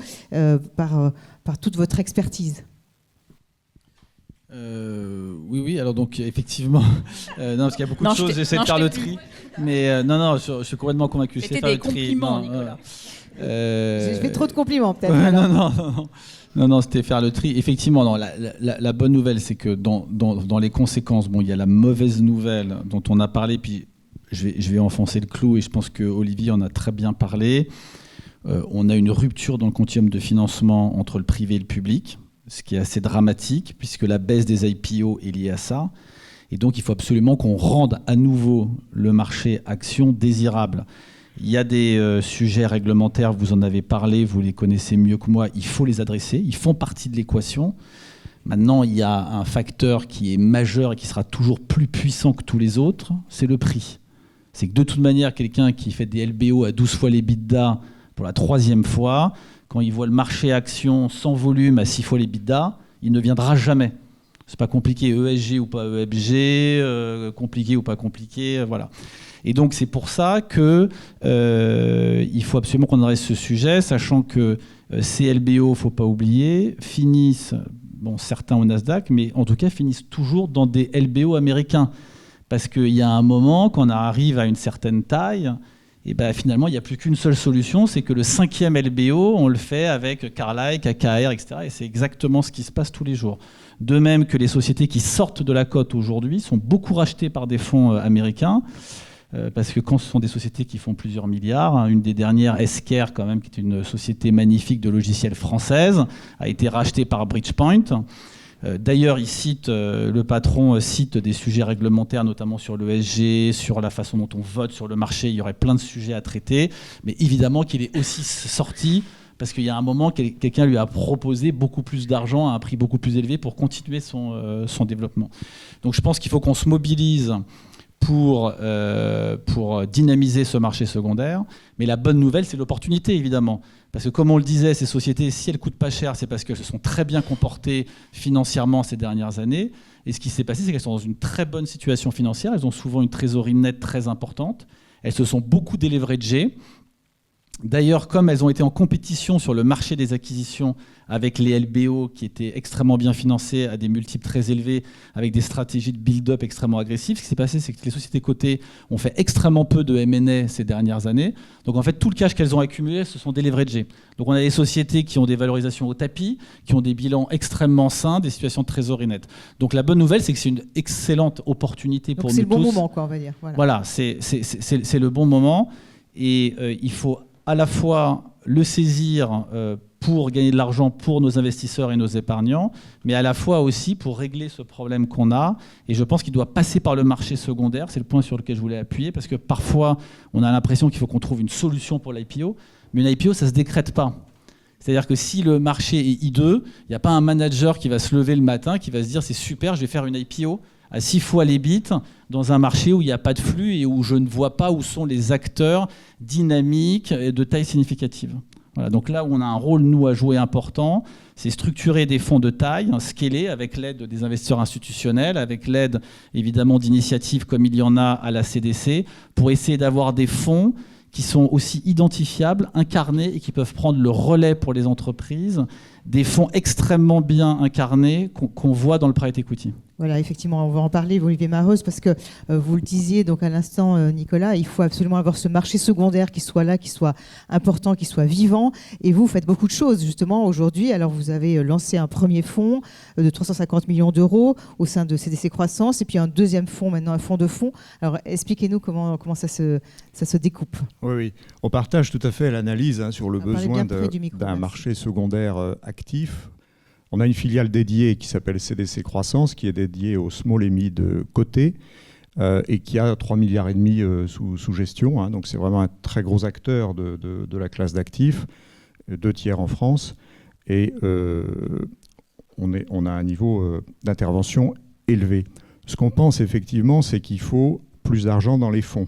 par toute votre expertise. Oui, alors donc effectivement, non, parce qu'il y a beaucoup de choses, j'essaie de faire le tri, mais non, je suis complètement convaincu. C'était des compliments, Nicolas. J'ai fait trop de compliments, peut-être. Non, c'était faire le tri. Effectivement, non, la bonne nouvelle, c'est que dans les conséquences, bon, il y a la mauvaise nouvelle dont on a parlé, puis je vais enfoncer le clou, et je pense que Olivier en a très bien parlé. On a une rupture dans le continuum de financement entre le privé et le public, ce qui est assez dramatique, puisque la baisse des IPO est liée à ça. Et donc, il faut absolument qu'on rende à nouveau le marché action désirable. Il y a des sujets réglementaires, vous en avez parlé, vous les connaissez mieux que moi, il faut les adresser, ils font partie de l'équation. Maintenant, il y a un facteur qui est majeur et qui sera toujours plus puissant que tous les autres, c'est le prix. C'est que de toute manière, quelqu'un qui fait des LBO à 12 fois l'EBITDA pour la 3e fois, quand il voit le marché action sans volume à 6 fois l'EBITDA, il ne viendra jamais. C'est pas compliqué, ESG ou pas ESG, compliqué ou pas compliqué, voilà. Et donc c'est pour ça que il faut absolument qu'on adresse ce sujet, sachant que ces LBO, faut pas oublier, finissent, bon certains au Nasdaq, mais en tout cas finissent toujours dans des LBO américains, parce qu'il y a un moment quand on arrive à une certaine taille. Et finalement, il n'y a plus qu'une seule solution, c'est que le 5e LBO, on le fait avec Carlyle, KKR, etc. Et c'est exactement ce qui se passe tous les jours. De même que les sociétés qui sortent de la cote aujourd'hui sont beaucoup rachetées par des fonds américains, parce que quand ce sont des sociétés qui font plusieurs milliards, une des dernières, Esker, quand même, qui est une société magnifique de logiciels française, a été rachetée par Bridgepoint. D'ailleurs, le patron cite des sujets réglementaires, notamment sur l'ESG, sur la façon dont on vote sur le marché. Il y aurait plein de sujets à traiter. Mais évidemment qu'il est aussi sorti parce qu'il y a un moment, quelqu'un lui a proposé beaucoup plus d'argent à un prix beaucoup plus élevé pour continuer son développement. Donc je pense qu'il faut qu'on se mobilise pour dynamiser ce marché secondaire. Mais la bonne nouvelle, c'est l'opportunité, évidemment. Parce que comme on le disait, ces sociétés, si elles ne coûtent pas cher, c'est parce qu'elles se sont très bien comportées financièrement ces dernières années. Et ce qui s'est passé, c'est qu'elles sont dans une très bonne situation financière. Elles ont souvent une trésorerie nette très importante. Elles se sont beaucoup déleveragées. D'ailleurs, comme elles ont été en compétition sur le marché des acquisitions avec les LBO qui étaient extrêmement bien financés à des multiples très élevés, avec des stratégies de build-up extrêmement agressives, ce qui s'est passé, c'est que les sociétés cotées ont fait extrêmement peu de M&A ces dernières années. Donc en fait, tout le cash qu'elles ont accumulé, elles se sont déleveragées. Donc on a des sociétés qui ont des valorisations au tapis, qui ont des bilans extrêmement sains, des situations de trésorerie nette. Donc la bonne nouvelle, c'est que c'est une excellente opportunité pour nous tous. C'est le bon moment, quoi, on va dire. Voilà, c'est le bon moment. Et il faut à la fois le saisir pour gagner de l'argent pour nos investisseurs et nos épargnants, mais à la fois aussi pour régler ce problème qu'on a. Et je pense qu'il doit passer par le marché secondaire. C'est le point sur lequel je voulais appuyer, parce que parfois, on a l'impression qu'il faut qu'on trouve une solution pour l'IPO, mais une IPO, ça ne se décrète pas. C'est-à-dire que si le marché est hideux, il n'y a pas un manager qui va se lever le matin, qui va se dire c'est super, je vais faire une IPO à 6 fois les bits dans un marché où il n'y a pas de flux et où je ne vois pas où sont les acteurs dynamiques et de taille significative. Voilà, donc là où on a un rôle, nous, à jouer important, c'est structurer des fonds de taille, scaler avec l'aide des investisseurs institutionnels, avec l'aide évidemment d'initiatives comme il y en a à la CDC, pour essayer d'avoir des fonds qui sont aussi identifiables, incarnés et qui peuvent prendre le relais pour les entreprises, des fonds extrêmement bien incarnés qu'on voit dans le private equity. Voilà, effectivement, on va en parler, Olivier Mareuze, parce que vous le disiez donc à l'instant, Nicolas, il faut absolument avoir ce marché secondaire qui soit là, qui soit important, qui soit vivant. Et vous faites beaucoup de choses, justement, aujourd'hui. Alors, vous avez lancé un premier fonds de 350 millions d'euros au sein de CDC Croissance, et puis un deuxième fonds, maintenant un fonds de fonds. Alors, expliquez-nous comment ça se découpe. Oui, on partage tout à fait l'analyse sur le besoin d'un merci. marché secondaire actif. On a une filiale dédiée qui s'appelle CDC Croissance, qui est dédiée au small et mid coté et qui a 3,5 milliards sous gestion. Donc c'est vraiment un très gros acteur de la classe d'actifs, 2 tiers en France. Et on a un niveau d'intervention élevé. Ce qu'on pense effectivement, c'est qu'il faut plus d'argent dans les fonds.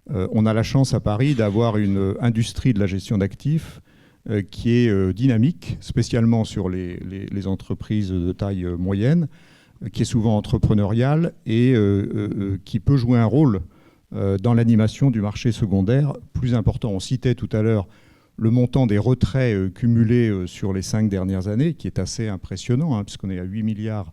On a la chance à Paris d'avoir une industrie de la gestion d'actifs qui est dynamique, spécialement sur les entreprises de taille moyenne, qui est souvent entrepreneuriale et qui peut jouer un rôle dans l'animation du marché secondaire plus important. On citait tout à l'heure le montant des retraits cumulés sur les 5 dernières années, qui est assez impressionnant, puisqu'on est à 8 milliards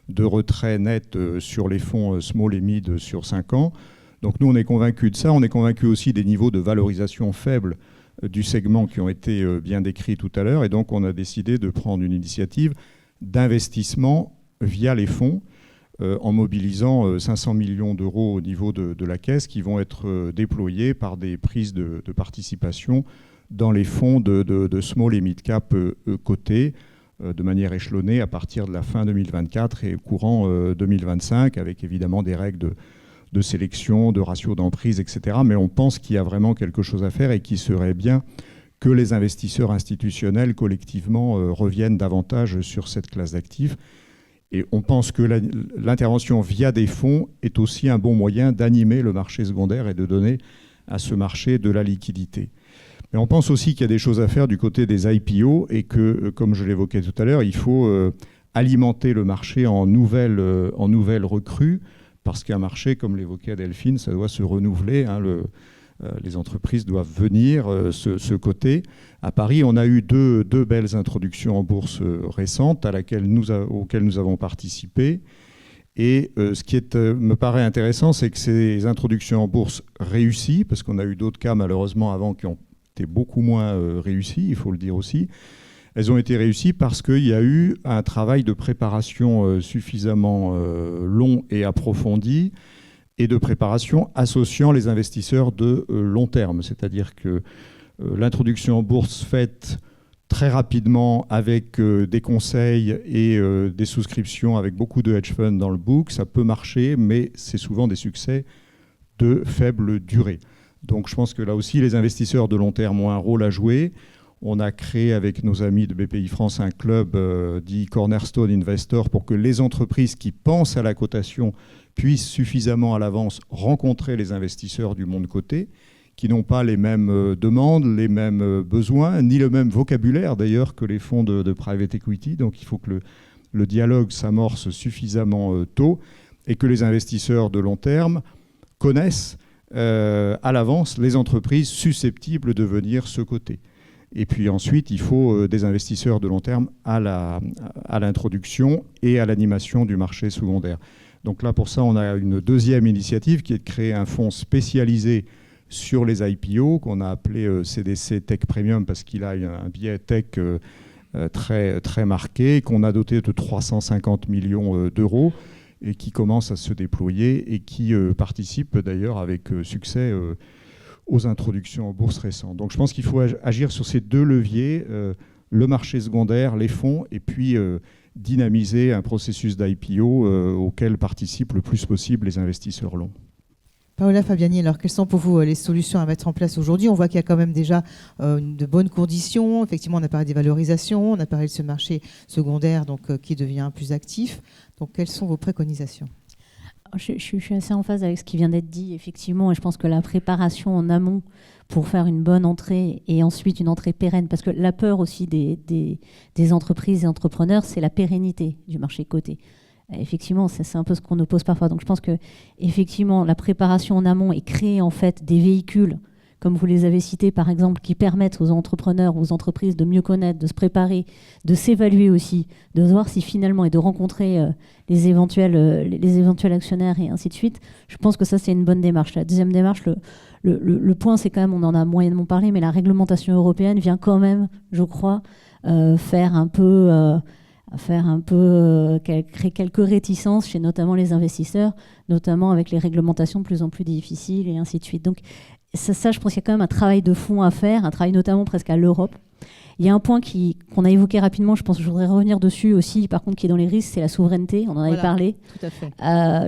de retraits nets sur les fonds small et mid sur 5 ans. Donc nous, on est convaincus de ça. On est convaincus aussi des niveaux de valorisation faibles du segment qui ont été bien décrits tout à l'heure. Et donc, on a décidé de prendre une initiative d'investissement via les fonds en mobilisant 500 millions d'euros au niveau de la caisse qui vont être déployés par des prises de participation dans les fonds de small et mid cap cotés de manière échelonnée à partir de la fin 2024 et courant 2025 avec évidemment des règles de sélection, de ratio d'emprise, etc. Mais on pense qu'il y a vraiment quelque chose à faire et qu'il serait bien que les investisseurs institutionnels, collectivement, reviennent davantage sur cette classe d'actifs. Et on pense que l'intervention via des fonds est aussi un bon moyen d'animer le marché secondaire et de donner à ce marché de la liquidité. Mais on pense aussi qu'il y a des choses à faire du côté des IPO et que, comme je l'évoquais tout à l'heure, il faut alimenter le marché en nouvelles recrues, parce qu'un marché, comme l'évoquait Delphine, ça doit se renouveler. Les entreprises doivent venir se coter. À Paris, on a eu deux belles introductions en bourse récentes auxquelles nous avons participé. Et ce qui me paraît intéressant, c'est que ces introductions en bourse réussies, parce qu'on a eu d'autres cas malheureusement avant qui ont été beaucoup moins réussis, il faut le dire aussi, elles ont été réussies parce qu'il y a eu un travail de préparation suffisamment long et approfondi et de préparation associant les investisseurs de long terme. C'est-à-dire que l'introduction en bourse faite très rapidement avec des conseils et des souscriptions avec beaucoup de hedge funds dans le book, ça peut marcher, mais c'est souvent des succès de faible durée. Donc je pense que là aussi, les investisseurs de long terme ont un rôle à jouer. On a créé avec nos amis de BPI France un club dit Cornerstone Investor pour que les entreprises qui pensent à la cotation puissent suffisamment à l'avance rencontrer les investisseurs du monde coté, qui n'ont pas les mêmes demandes, les mêmes besoins, ni le même vocabulaire d'ailleurs que les fonds de private equity. Donc il faut que le dialogue s'amorce suffisamment tôt et que les investisseurs de long terme connaissent à l'avance les entreprises susceptibles de venir se coter. Et puis ensuite, il faut des investisseurs de long terme à l'introduction et à l'animation du marché secondaire. Donc là, pour ça, on a une deuxième initiative qui est de créer un fonds spécialisé sur les IPO qu'on a appelé CDC Tech Premium parce qu'il a un biais tech très, très marqué, qu'on a doté de 350 millions d'euros et qui commence à se déployer et qui participe d'ailleurs avec succès aux introductions en bourse récentes. Donc je pense qu'il faut agir sur ces deux leviers, le marché secondaire, les fonds, et puis dynamiser un processus d'IPO auquel participent le plus possible les investisseurs longs. Paola Fabiani, alors quelles sont pour vous les solutions à mettre en place aujourd'hui? On voit qu'il y a quand même déjà de bonnes conditions. Effectivement, on a parlé des valorisations, on a parlé de ce marché secondaire qui devient plus actif. Donc, quelles sont vos préconisations? Je suis assez en phase avec ce qui vient d'être dit, effectivement, et je pense que la préparation en amont pour faire une bonne entrée et ensuite une entrée pérenne, parce que la peur aussi des entreprises et entrepreneurs, c'est la pérennité du marché coté. Effectivement, c'est un peu ce qu'on oppose parfois. Donc je pense que effectivement, la préparation en amont et créer en fait des véhicules, comme vous les avez cités par exemple, qui permettent aux entrepreneurs, aux entreprises de mieux connaître, de se préparer, de s'évaluer aussi, de voir si finalement et de rencontrer les éventuels actionnaires et ainsi de suite. Je pense que ça c'est une bonne démarche. La deuxième démarche, le point c'est quand même, on en a moyennement parlé, mais la réglementation européenne vient quand même, je crois, créer quelques réticences chez notamment les investisseurs, notamment avec les réglementations de plus en plus difficiles et ainsi de suite. Donc ça je pense qu'il y a quand même un travail de fond à faire, un travail notamment presque à l'Europe. Il y a un point qu'on a évoqué rapidement, je pense que je voudrais revenir dessus aussi, par contre, qui est dans les risques, c'est la souveraineté. On en avait parlé. Tout à fait.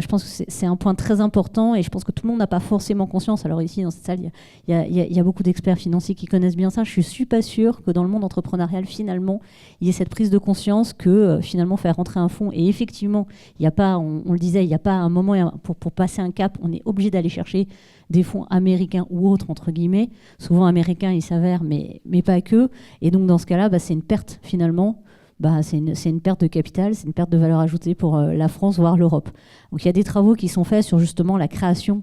Je pense que c'est un point très important et je pense que tout le monde n'a pas forcément conscience. Alors ici, dans cette salle, il y a beaucoup d'experts financiers qui connaissent bien ça. Je ne suis pas sûre que dans le monde entrepreneurial, finalement, il y ait cette prise de conscience que finalement, faire rentrer un fonds, et effectivement, il n'y a pas, on le disait, il n'y a pas un moment pour passer un cap, on est obligé d'aller chercher des fonds américains ou autres, entre guillemets. Souvent américains, il s'avère, mais pas que. Et donc, dans ce cas-là, c'est une perte, finalement. C'est une perte de capital, c'est une perte de valeur ajoutée pour la France, voire l'Europe. Donc, il y a des travaux qui sont faits sur, justement, la création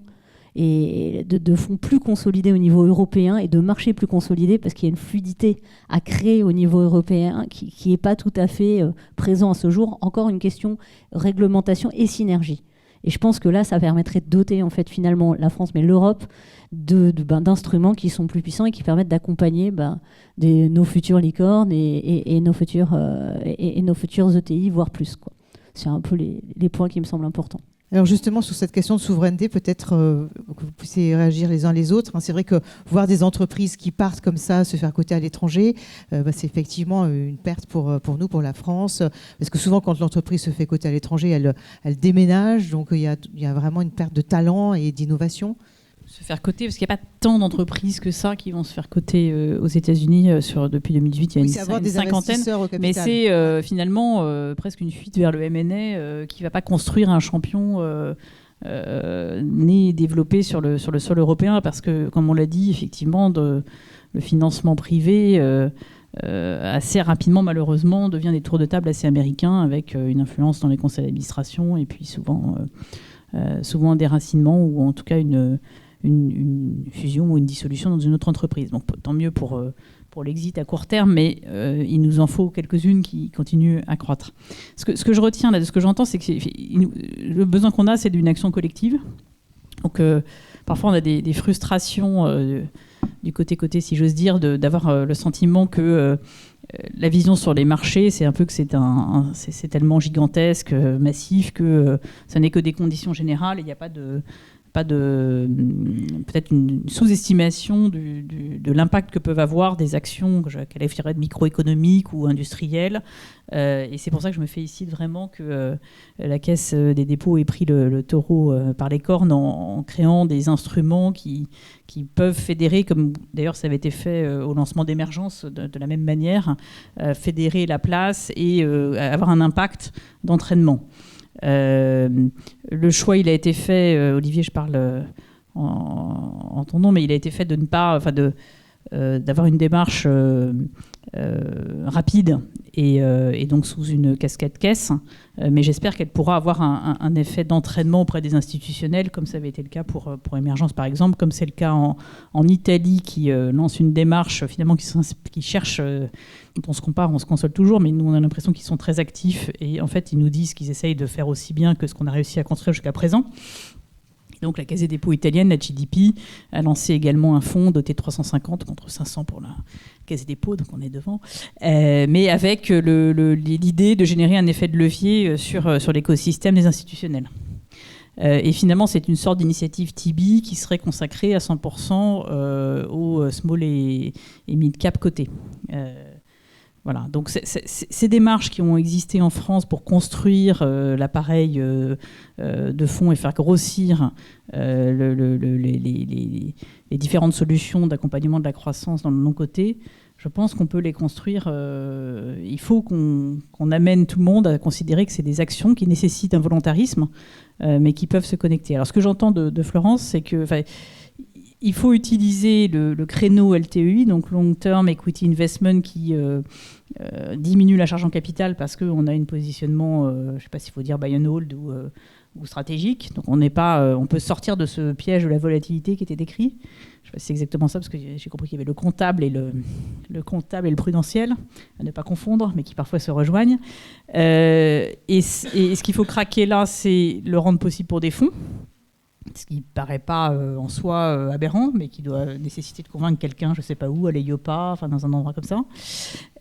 et de fonds plus consolidés au niveau européen et de marchés plus consolidés, parce qu'il y a une fluidité à créer au niveau européen qui n'est pas tout à fait présent à ce jour. Encore une question réglementation et synergie. Et je pense que là, ça permettrait de doter en fait finalement la France, mais l'Europe, d'instruments qui sont plus puissants et qui permettent d'accompagner nos futures licornes et nos futurs ETI, voire plus, quoi. C'est un peu les points qui me semblent importants. Alors justement, sur cette question de souveraineté, peut-être que vous puissiez réagir les uns les autres. C'est vrai que voir des entreprises qui partent comme ça, se faire coter à l'étranger, c'est effectivement une perte pour nous, pour la France. Parce que souvent, quand l'entreprise se fait coter à l'étranger, elle déménage. Donc il y a vraiment une perte de talent et d'innovation. Se faire coter, parce qu'il n'y a pas tant d'entreprises que ça qui vont se faire coter aux États-Unis depuis 2018. Il y a une cinquantaine. Mais c'est finalement presque une fuite vers le M&A qui ne va pas construire un champion né et développé sur le sol européen, parce que, comme on l'a dit, effectivement, le financement privé assez rapidement, malheureusement, devient des tours de table assez américains, avec une influence dans les conseils d'administration et puis souvent un déracinement ou en tout cas une fusion ou une dissolution dans une autre entreprise. Donc tant mieux pour l'exit à court terme, mais il nous en faut quelques-unes qui continuent à croître. Ce que je retiens là de ce que j'entends, c'est que le besoin qu'on a, c'est d'une action collective. Donc parfois on a des frustrations du côté, si j'ose dire, d'avoir le sentiment que la vision sur les marchés, c'est un peu que c'est tellement gigantesque, massif, que ça n'est que des conditions générales et il n'y a pas de peut-être une sous-estimation de l'impact que peuvent avoir des actions que je qualifierais de microéconomiques ou industrielles. Et c'est pour ça que je me félicite vraiment que la Caisse des dépôts ait pris le taureau par les cornes en créant des instruments qui peuvent fédérer, comme d'ailleurs ça avait été fait au lancement d'Émergence de la même manière, fédérer la place et avoir un impact d'entraînement. Le choix, il a été fait, Olivier, je parle en ton nom, mais il a été fait de ne pas, d'avoir une démarche rapide et donc sous une casquette caisse, mais j'espère qu'elle pourra avoir un effet d'entraînement auprès des institutionnels, comme ça avait été le cas pour Émergence par exemple, comme c'est le cas en Italie, qui lance une démarche finalement qui cherche, quand on se compare, on se console toujours, mais nous on a l'impression qu'ils sont très actifs et en fait ils nous disent qu'ils essayent de faire aussi bien que ce qu'on a réussi à construire jusqu'à présent. Donc la Caisse des dépôts italienne, la GDP, a lancé également un fonds doté de 350 contre 500 pour la Caisse des dépôts, donc on est devant, mais avec l'idée de générer un effet de levier sur l'écosystème des institutionnels. Et finalement, c'est une sorte d'initiative TIBI qui serait consacrée à 100% aux small et mid-cap cotés. Voilà, donc ces démarches qui ont existé en France pour construire l'appareil de fonds et faire grossir les différentes solutions d'accompagnement de la croissance dans le non-coté, je pense qu'on peut les construire. Il faut qu'on amène tout le monde à considérer que c'est des actions qui nécessitent un volontarisme, mais qui peuvent se connecter. Alors ce que j'entends de Florence, c'est que il faut utiliser le créneau LTEI, donc Long Term Equity Investment, qui diminue la charge en capital parce qu'on a un positionnement, je ne sais pas s'il faut dire buy and hold ou stratégique. Donc on peut sortir de ce piège de la volatilité qui était décrit. Je ne sais pas si c'est exactement ça, parce que j'ai compris qu'il y avait le comptable et le comptable et le prudentiel, à ne pas confondre, mais qui parfois se rejoignent. Et ce qu'il faut craquer là, c'est le rendre possible pour des fonds, ce qui ne paraît pas en soi aberrant, mais qui doit nécessiter de convaincre quelqu'un, je ne sais pas où, à l'EIOPA, enfin dans un endroit comme ça.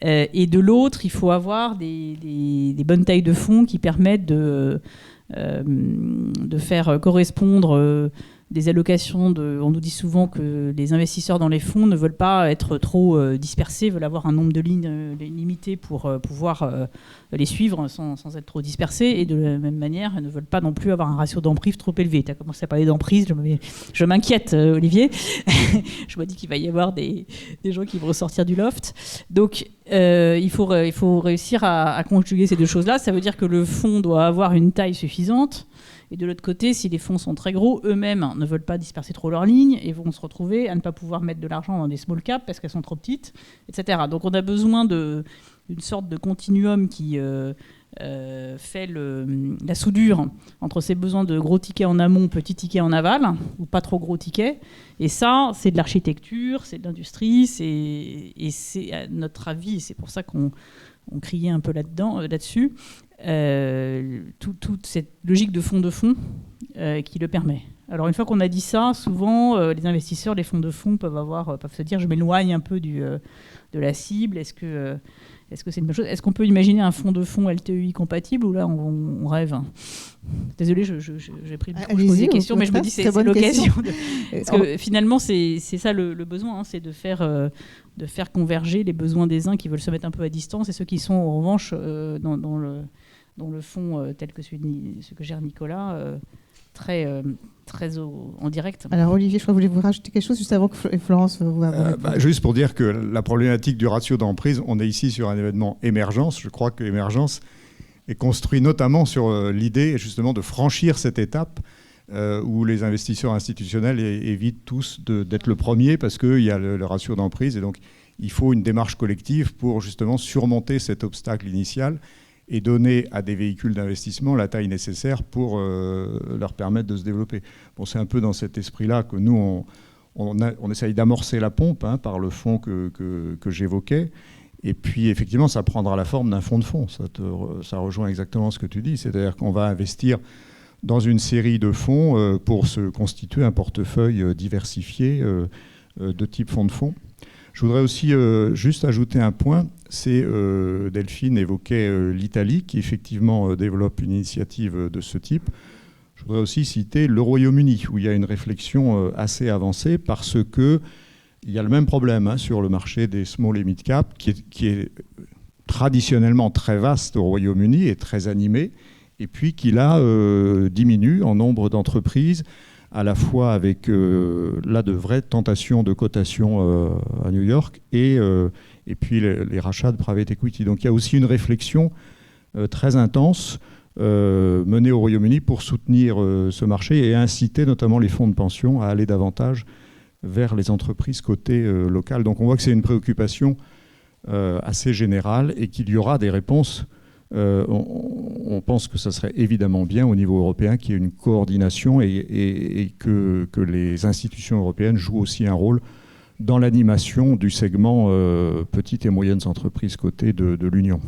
Et de l'autre, il faut avoir des bonnes tailles de fonds qui permettent de faire correspondre des allocations. On nous dit souvent que les investisseurs dans les fonds ne veulent pas être trop dispersés, veulent avoir un nombre de lignes limité pour pouvoir les suivre sans être trop dispersés, et de la même manière, ne veulent pas non plus avoir un ratio d'emprise trop élevé. Tu as commencé à parler d'emprise, je m'inquiète, Olivier. Je me dis qu'il va y avoir des gens qui vont ressortir du loft. Donc, il faut réussir à conjuguer ces deux choses-là. Ça veut dire que le fonds doit avoir une taille suffisante. Et de l'autre côté, si les fonds sont très gros, eux-mêmes ne veulent pas disperser trop leurs lignes et vont se retrouver à ne pas pouvoir mettre de l'argent dans des small caps parce qu'elles sont trop petites, etc. Donc on a besoin d'une sorte de continuum qui fait la soudure entre ces besoins de gros tickets en amont, petits tickets en aval, ou pas trop gros tickets. Et ça, c'est de l'architecture, c'est de l'industrie, et c'est à notre avis, et c'est pour ça qu'on criait un peu là-dessus, toute cette logique de fonds qui le permet. Alors une fois qu'on a dit ça, souvent les investisseurs, les fonds de fonds peuvent se dire je m'éloigne un peu de la cible. Est-ce que c'est une bonne chose? Est-ce qu'on peut imaginer un fonds de fonds LTEI compatible, ou là on rêve? Désolée, j'ai pris le micro, je pose des questions, mais je me dis c'est l'occasion. Parce que finalement c'est ça le besoin, hein, c'est de faire converger les besoins des uns qui veulent se mettre un peu à distance et ceux qui sont en revanche dans le fond tel que ce que gère Nicolas, très en direct. Alors Olivier, je crois que vous voulez vous rajouter quelque chose juste avant que Florence vous juste pour dire que la problématique du ratio d'emprise, on est ici sur un événement émergence. Je crois que émergence est construit notamment sur l'idée justement de franchir cette étape où les investisseurs institutionnels évitent tous d'être le premier parce qu'il y a le ratio d'emprise, et donc il faut une démarche collective pour justement surmonter cet obstacle initial et donner à des véhicules d'investissement la taille nécessaire pour leur permettre de se développer. Bon, c'est un peu dans cet esprit-là que nous, on essaye d'amorcer la pompe par le fonds que j'évoquais. Et puis, effectivement, ça prendra la forme d'un fonds de fonds. Ça rejoint exactement ce que tu dis. C'est-à-dire qu'on va investir dans une série de fonds pour se constituer un portefeuille diversifié de type fonds de fonds. Je voudrais aussi juste ajouter un point. C'est Delphine évoquait l'Italie qui effectivement développe une initiative de ce type. Je voudrais aussi citer le Royaume-Uni où il y a une réflexion assez avancée parce que il y a le même problème sur le marché des small et mid cap qui est traditionnellement très vaste au Royaume-Uni et très animé, et puis qui là diminue en nombre d'entreprises, à la fois avec là de vraies tentations de cotation à New York et puis les rachats de private equity. Donc il y a aussi une réflexion très intense menée au Royaume-Uni pour soutenir ce marché et inciter notamment les fonds de pension à aller davantage vers les entreprises cotées locales. Donc on voit que c'est une préoccupation assez générale et qu'il y aura des réponses. On pense que ça serait évidemment bien au niveau européen qu'il y ait une coordination et que les institutions européennes jouent aussi un rôle dans l'animation du segment petites et moyennes entreprises cotées de l'Union.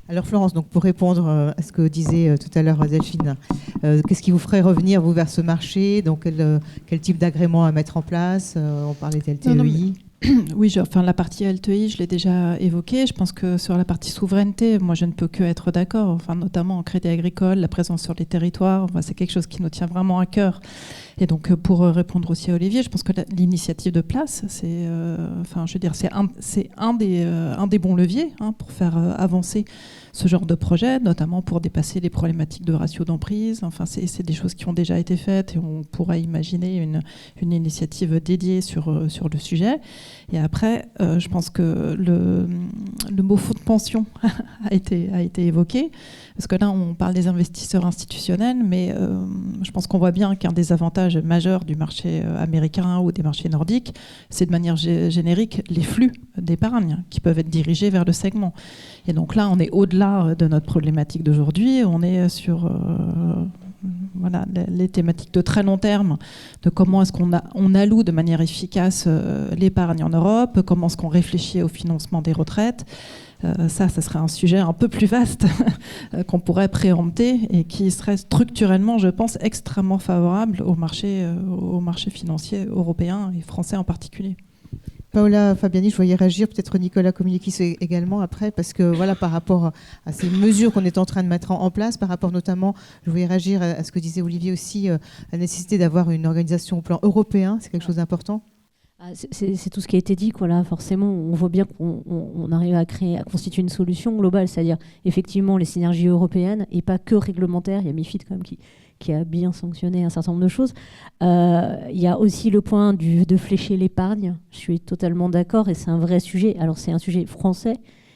Alors Florence, donc pour répondre à ce que disait tout à l'heure Delphine, qu'est-ce qui vous ferait revenir vous vers ce marché? Donc quel type d'agrément à mettre en place? On parlait de LTEI. Oui, la partie LTI, je l'ai déjà évoquée. Je pense que sur la partie souveraineté, moi, je ne peux que être d'accord. Enfin, notamment en crédit agricole, la présence sur les territoires, c'est quelque chose qui nous tient vraiment à cœur. Et donc, pour répondre aussi à Olivier, je pense que l'initiative de place, c'est un des bons leviers pour faire avancer ce genre de projet, notamment pour dépasser les problématiques de ratio d'emprise. Enfin, c'est des choses qui ont déjà été faites et on pourrait imaginer une initiative dédiée sur le sujet. Et après, je pense que le mot fonds de pension a été évoqué, parce que là, on parle des investisseurs institutionnels, mais je pense qu'on voit bien qu'un des avantages majeurs du marché américain ou des marchés nordiques, c'est de manière générique les flux d'épargne qui peuvent être dirigés vers le segment. Et donc là, on est au-delà de notre problématique d'aujourd'hui, on est sur les thématiques de très long terme, de comment est-ce qu'on alloue de manière efficace l'épargne en Europe, comment est-ce qu'on réfléchit au financement des retraites. Ça serait un sujet un peu plus vaste qu'on pourrait préempter et qui serait structurellement, je pense, extrêmement favorable au marché financier européen et français en particulier. Paola Fabiani, je voyais réagir, peut-être Nicolas Komilikis également après, parce que voilà, par rapport à ces mesures qu'on est en train de mettre en place, par rapport notamment, je voyais réagir à ce que disait Olivier aussi, la nécessité d'avoir une organisation au plan européen, c'est quelque chose d'important. C'est tout ce qui a été dit, quoi. Là, forcément, on voit bien qu'on arrive à constituer une solution globale, c'est-à-dire effectivement les synergies européennes et pas que réglementaires. Il y a MiFID quand même qui a bien sanctionné un certain nombre de choses. Il y a aussi le point de flécher l'épargne. Je suis totalement d'accord et c'est un vrai sujet. Alors c'est un sujet français.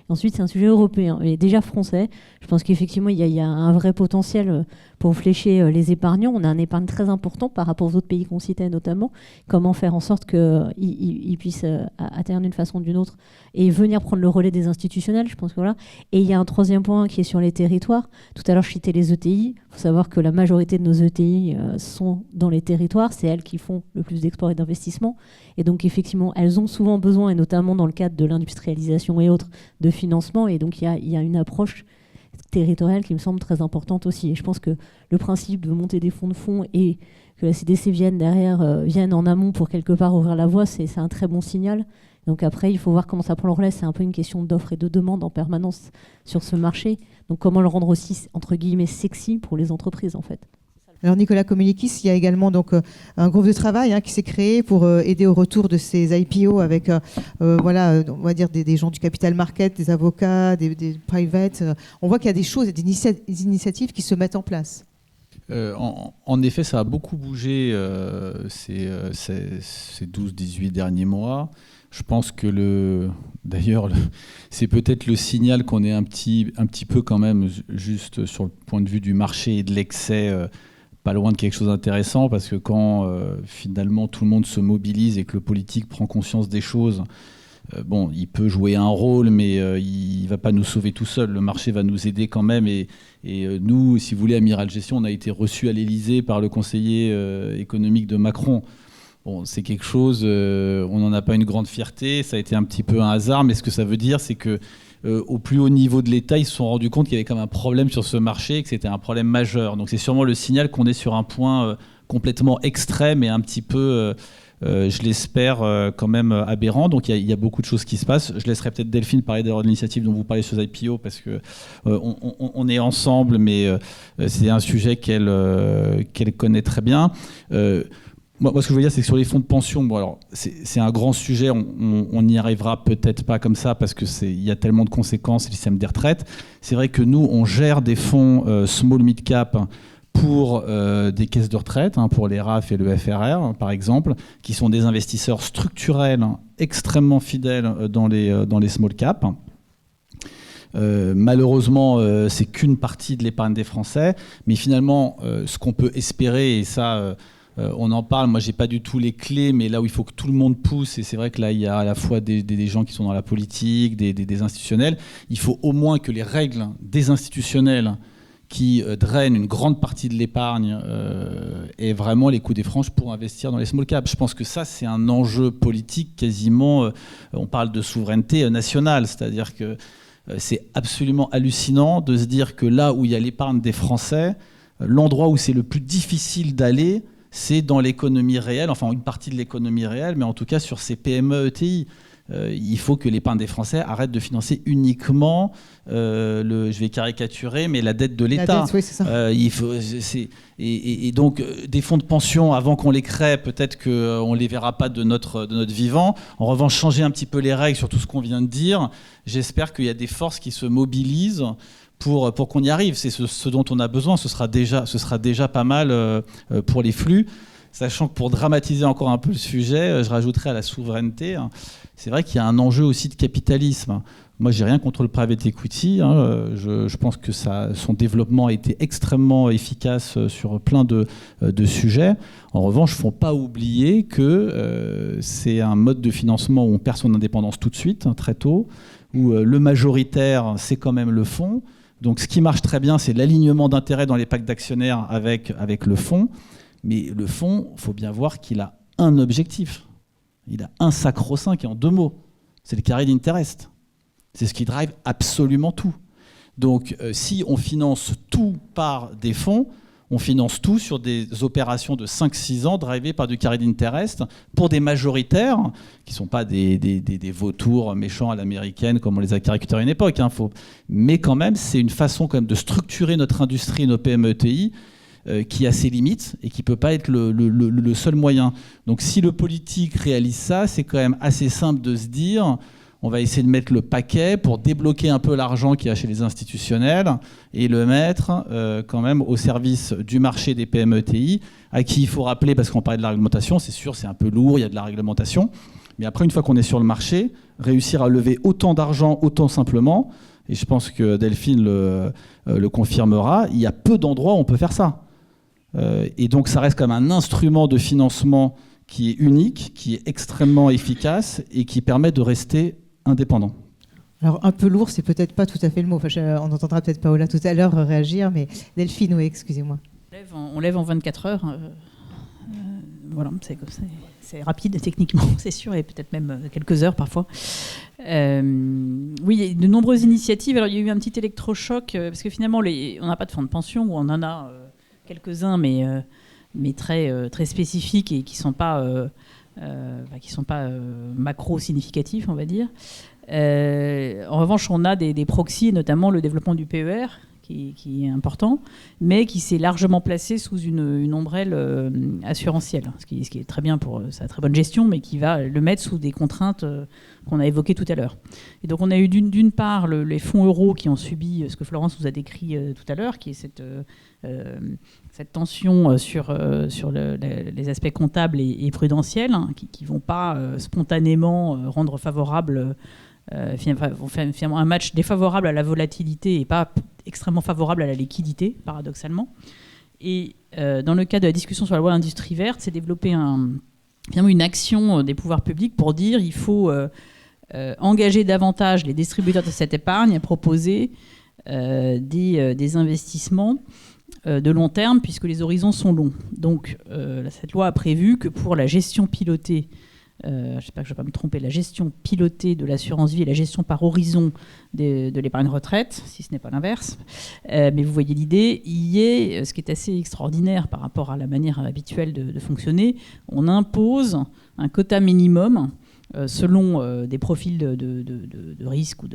Ensuite, c'est un sujet européen. Et déjà français, je pense qu'effectivement, il y a un vrai potentiel pour flécher les épargnants. On a un épargne très important par rapport aux autres pays qu'on citait notamment. Comment faire en sorte qu'ils puissent atteindre d'une façon ou d'une autre et venir prendre le relais des institutionnels, je pense que voilà. Et il y a un troisième point qui est sur les territoires. Tout à l'heure, je citais les ETI. Il faut savoir que la majorité de nos ETI sont dans les territoires. C'est elles qui font le plus d'exports et d'investissements. Et donc, effectivement, elles ont souvent besoin, et notamment dans le cadre de l'industrialisation et autres, de financement. Et donc, il y a une approche territoriale qui me semble très importante aussi. Et je pense que le principe de monter des fonds de fonds et que la CDC vienne en amont pour quelque part ouvrir la voie, c'est un très bon signal. Donc après, il faut voir comment ça prend le relais. C'est un peu une question d'offre et de demande en permanence sur ce marché. Donc comment le rendre aussi, entre guillemets, sexy pour les entreprises, en fait. Alors Nicolas Komilikis, il y a également donc un groupe de travail qui s'est créé pour aider au retour de ces IPO avec on va dire des gens du capital market, des avocats, des private. On voit qu'il y a des choses, des initiatives qui se mettent en place. En effet, ça a beaucoup bougé ces 12-18 derniers mois. Je pense que c'est peut-être le signal qu'on est un petit peu quand même juste sur le point de vue du marché et de l'excès, pas loin de quelque chose d'intéressant, parce que quand finalement tout le monde se mobilise et que le politique prend conscience des choses, il peut jouer un rôle, mais il ne va pas nous sauver tout seul. Le marché va nous aider quand même. Et nous, si vous voulez, Amiral Gestion, on a été reçus à l'Élysée par le conseiller économique de Macron. Bon, c'est quelque chose, on n'en a pas une grande fierté, ça a été un petit peu un hasard, mais ce que ça veut dire, c'est que au plus haut niveau de l'État, ils se sont rendus compte qu'il y avait quand même un problème sur ce marché et que c'était un problème majeur. Donc c'est sûrement le signal qu'on est sur un point complètement extrême et un petit peu, je l'espère, quand même aberrant. Donc il y a beaucoup de choses qui se passent. Je laisserai peut-être Delphine parler de l'initiative dont vous parlez sur IPO, parce que on est ensemble, mais c'est un sujet qu'elle connaît très bien. Moi, ce que je veux dire, c'est que sur les fonds de pension, alors c'est un grand sujet. On n'y arrivera peut-être pas comme ça parce que il y a tellement de conséquences, le système des retraites. C'est vrai que nous, on gère des fonds small mid cap pour des caisses de retraite, pour les RAF et le FRR, par exemple, qui sont des investisseurs structurels extrêmement fidèles dans les small cap. Malheureusement, c'est qu'une partie de l'épargne des Français, mais finalement, ce qu'on peut espérer, et ça, on en parle, moi j'ai pas du tout les clés, mais là où il faut que tout le monde pousse, et c'est vrai que là il y a à la fois des gens qui sont dans la politique, des institutionnels, il faut au moins que les règles des institutionnels qui drainent une grande partie de l'épargne aient vraiment les coups des franges pour investir dans les small caps. Je pense que ça c'est un enjeu politique quasiment, on parle de souveraineté nationale, c'est-à-dire que c'est absolument hallucinant de se dire que là où il y a l'épargne des Français, l'endroit où c'est le plus difficile d'aller, c'est dans l'économie réelle, enfin une partie de l'économie réelle, mais en tout cas sur ces PME ETI. Il faut que l'épargne des Français arrête de financer uniquement, je vais caricaturer, mais la dette de l'État. La dette, oui, c'est ça. Et donc, des fonds de pension, avant qu'on les crée, peut-être qu'on ne les verra pas de notre vivant. En revanche, changer un petit peu les règles sur tout ce qu'on vient de dire. J'espère qu'il y a des forces qui se mobilisent pour qu'on y arrive. C'est ce dont on a besoin. Ce sera déjà pas mal pour les flux. Sachant que pour dramatiser encore un peu le sujet, je rajouterai à la souveraineté. C'est vrai qu'il y a un enjeu aussi de capitalisme. Moi, j'ai rien contre le private equity. Je pense que son développement a été extrêmement efficace sur plein de sujets. En revanche, il ne faut pas oublier que c'est un mode de financement où on perd son indépendance tout de suite, très tôt, où le majoritaire, c'est quand même le fonds. Donc, ce qui marche très bien, c'est l'alignement d'intérêts dans les packs d'actionnaires avec le fonds. Mais le fonds, il faut bien voir qu'il a un objectif. Il a un sacro-saint qui est en 2 mots. C'est le carried interest. C'est ce qui drive absolument tout. Donc, si on finance tout par des fonds, on finance tout sur des opérations de 5-6 ans drivées par du carried interest pour des majoritaires qui ne sont pas des vautours méchants à l'américaine comme on les a caricaturés à une époque. Mais quand même, c'est une façon quand même de structurer notre industrie et nos PME ETI qui a ses limites et qui ne peut pas être le seul moyen. Donc si le politique réalise ça, c'est quand même assez simple de se dire on va essayer de mettre le paquet pour débloquer un peu l'argent qu'il y a chez les institutionnels et le mettre quand même au service du marché des PME ETI, à qui il faut rappeler, parce qu'on parlait de la réglementation, c'est sûr, c'est un peu lourd, il y a de la réglementation, mais après, une fois qu'on est sur le marché, réussir à lever autant d'argent, autant simplement, et je pense que Delphine le confirmera, il y a peu d'endroits où on peut faire ça. Et donc ça reste comme un instrument de financement qui est unique, qui est extrêmement efficace et qui permet de rester indépendant. Alors un peu lourd, c'est peut-être pas tout à fait le mot. Enfin, on entendra peut-être Paola tout à l'heure réagir, mais Delphine, oui, excusez-moi. On lève en 24 heures. Voilà, c'est rapide techniquement, c'est sûr, et peut-être même quelques heures parfois. Oui, il y a de nombreuses initiatives. Alors il y a eu un petit électrochoc, parce que finalement, on n'a pas de fonds de pension, ou on en a quelques-uns, mais très, très spécifiques et qui ne sont pas, macro-significatifs, on va dire. En revanche, on a des proxys, notamment le développement du PER, qui est important, mais qui s'est largement placé sous une ombrelle assurantielle, ce qui est très bien pour sa très bonne gestion, mais qui va le mettre sous des contraintes qu'on a évoquées tout à l'heure. Et donc on a eu d'une part les fonds euros qui ont subi ce que Florence vous a décrit tout à l'heure, qui est cette tension sur les aspects comptables et prudentiels, qui ne vont pas spontanément rendre favorable finalement un match défavorable à la volatilité et pas extrêmement favorable à la liquidité, paradoxalement. Et dans le cas de la discussion sur la loi industrie verte, c'est développer finalement une action des pouvoirs publics pour dire il faut engager davantage les distributeurs de cette épargne à proposer des investissements de long terme, puisque les horizons sont longs. Donc cette loi a prévu que pour la gestion pilotée, j'espère que je ne vais pas me tromper, la gestion pilotée de l'assurance vie et la gestion par horizon de l'épargne retraite, si ce n'est pas l'inverse. Mais vous voyez l'idée, il y est, ce qui est assez extraordinaire par rapport à la manière habituelle de fonctionner, on impose un quota minimum selon des profils de risque ou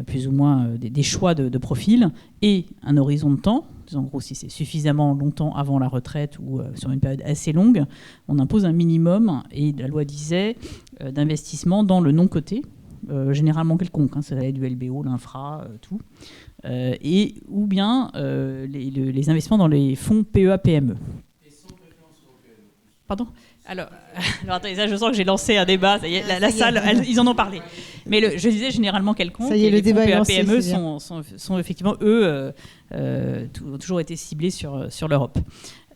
plus ou moins des choix de profil et un horizon de temps. En gros, si c'est suffisamment longtemps avant la retraite ou sur une période assez longue, on impose un minimum, et la loi disait d'investissement dans le non-coté, généralement quelconque, ça va être du LBO, l'infra, tout, ou bien les investissements dans les fonds PEA-PME. Et sans préférence sur le PME. Pardon ? Alors attendez, ça, je sens que j'ai lancé un débat. Ça y est, la salle, ils en ont parlé. Mais je disais généralement quelconque. Ça y est, le débat est lancé. Les PME sont effectivement, eux, ont toujours été ciblés sur l'Europe.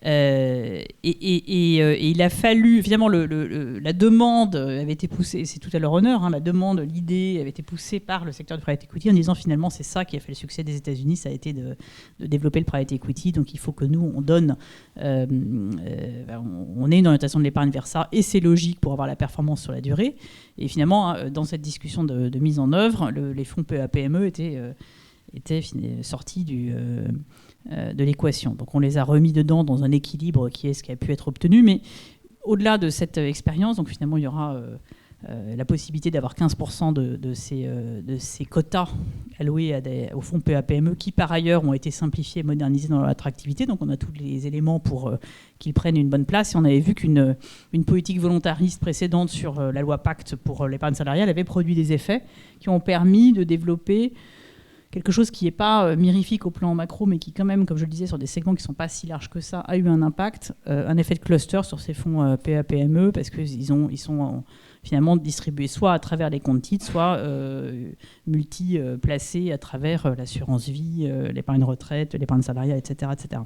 Et il a fallu, finalement, la demande avait été poussée, c'est tout à leur honneur, l'idée avait été poussée par le secteur du private equity en disant finalement c'est ça qui a fait le succès des États-Unis, ça a été de développer le private equity, donc il faut que nous on donne, on ait une orientation de l'épargne vers ça, et c'est logique pour avoir la performance sur la durée. Et finalement, dans cette discussion de mise en œuvre, les fonds PEA-PME étaient sortis de l'équation. Donc on les a remis dedans dans un équilibre qui est ce qui a pu être obtenu, mais au-delà de cette expérience, donc finalement il y aura la possibilité d'avoir 15% de ces quotas alloués au fonds PAPME qui par ailleurs ont été simplifiés et modernisés dans leur attractivité. Donc on a tous les éléments pour qu'ils prennent une bonne place. Et on avait vu qu'une politique volontariste précédente sur la loi Pacte pour l'épargne salariale avait produit des effets qui ont permis de développer quelque chose qui n'est pas mirifique au plan macro, mais qui quand même, comme je le disais, sur des segments qui ne sont pas si larges que ça, a eu un impact, un effet de cluster sur ces fonds PAPME, parce qu'ils sont finalement distribués soit à travers les comptes titres, soit multi-placés à travers l'assurance vie, l'épargne retraite, l'épargne salariale, etc. etc.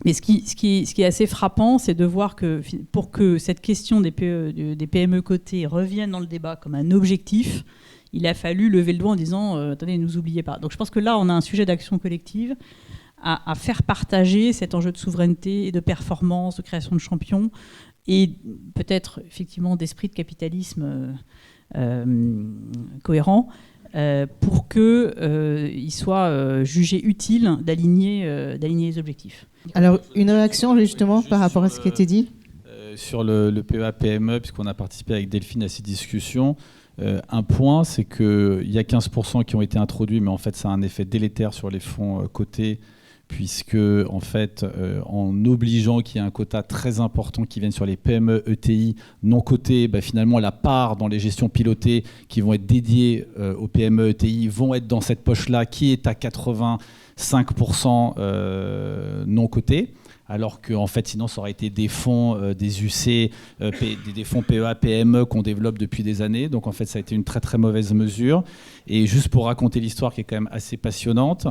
Mais ce qui est assez frappant, c'est de voir que pour que cette question des PME cotées revienne dans le débat comme un objectif, il a fallu lever le doigt en disant attendez, ne nous oubliez pas. Donc je pense que là, on a un sujet d'action collective à faire partager cet enjeu de souveraineté et de performance, de création de champions, et peut-être effectivement d'esprit de capitalisme cohérent, pour qu'il soit jugé utile d'aligner les objectifs. Alors, une réaction justement par rapport à ce qui a été dit sur le PEA-PME, puisqu'on a participé avec Delphine à ces discussions. Un point, c'est qu'il y a 15% qui ont été introduits, mais en fait, ça a un effet délétère sur les fonds cotés, puisque en fait, en obligeant qu'il y ait un quota très important qui vienne sur les PME ETI non cotés, finalement, la part dans les gestions pilotées qui vont être dédiées aux PME ETI vont être dans cette poche-là, qui est à 85% non cotés. Alors que en fait, sinon, ça aurait été des fonds, des UC, des fonds PEA, PME qu'on développe depuis des années. Donc en fait, ça a été une très très mauvaise mesure. Et juste pour raconter l'histoire qui est quand même assez passionnante,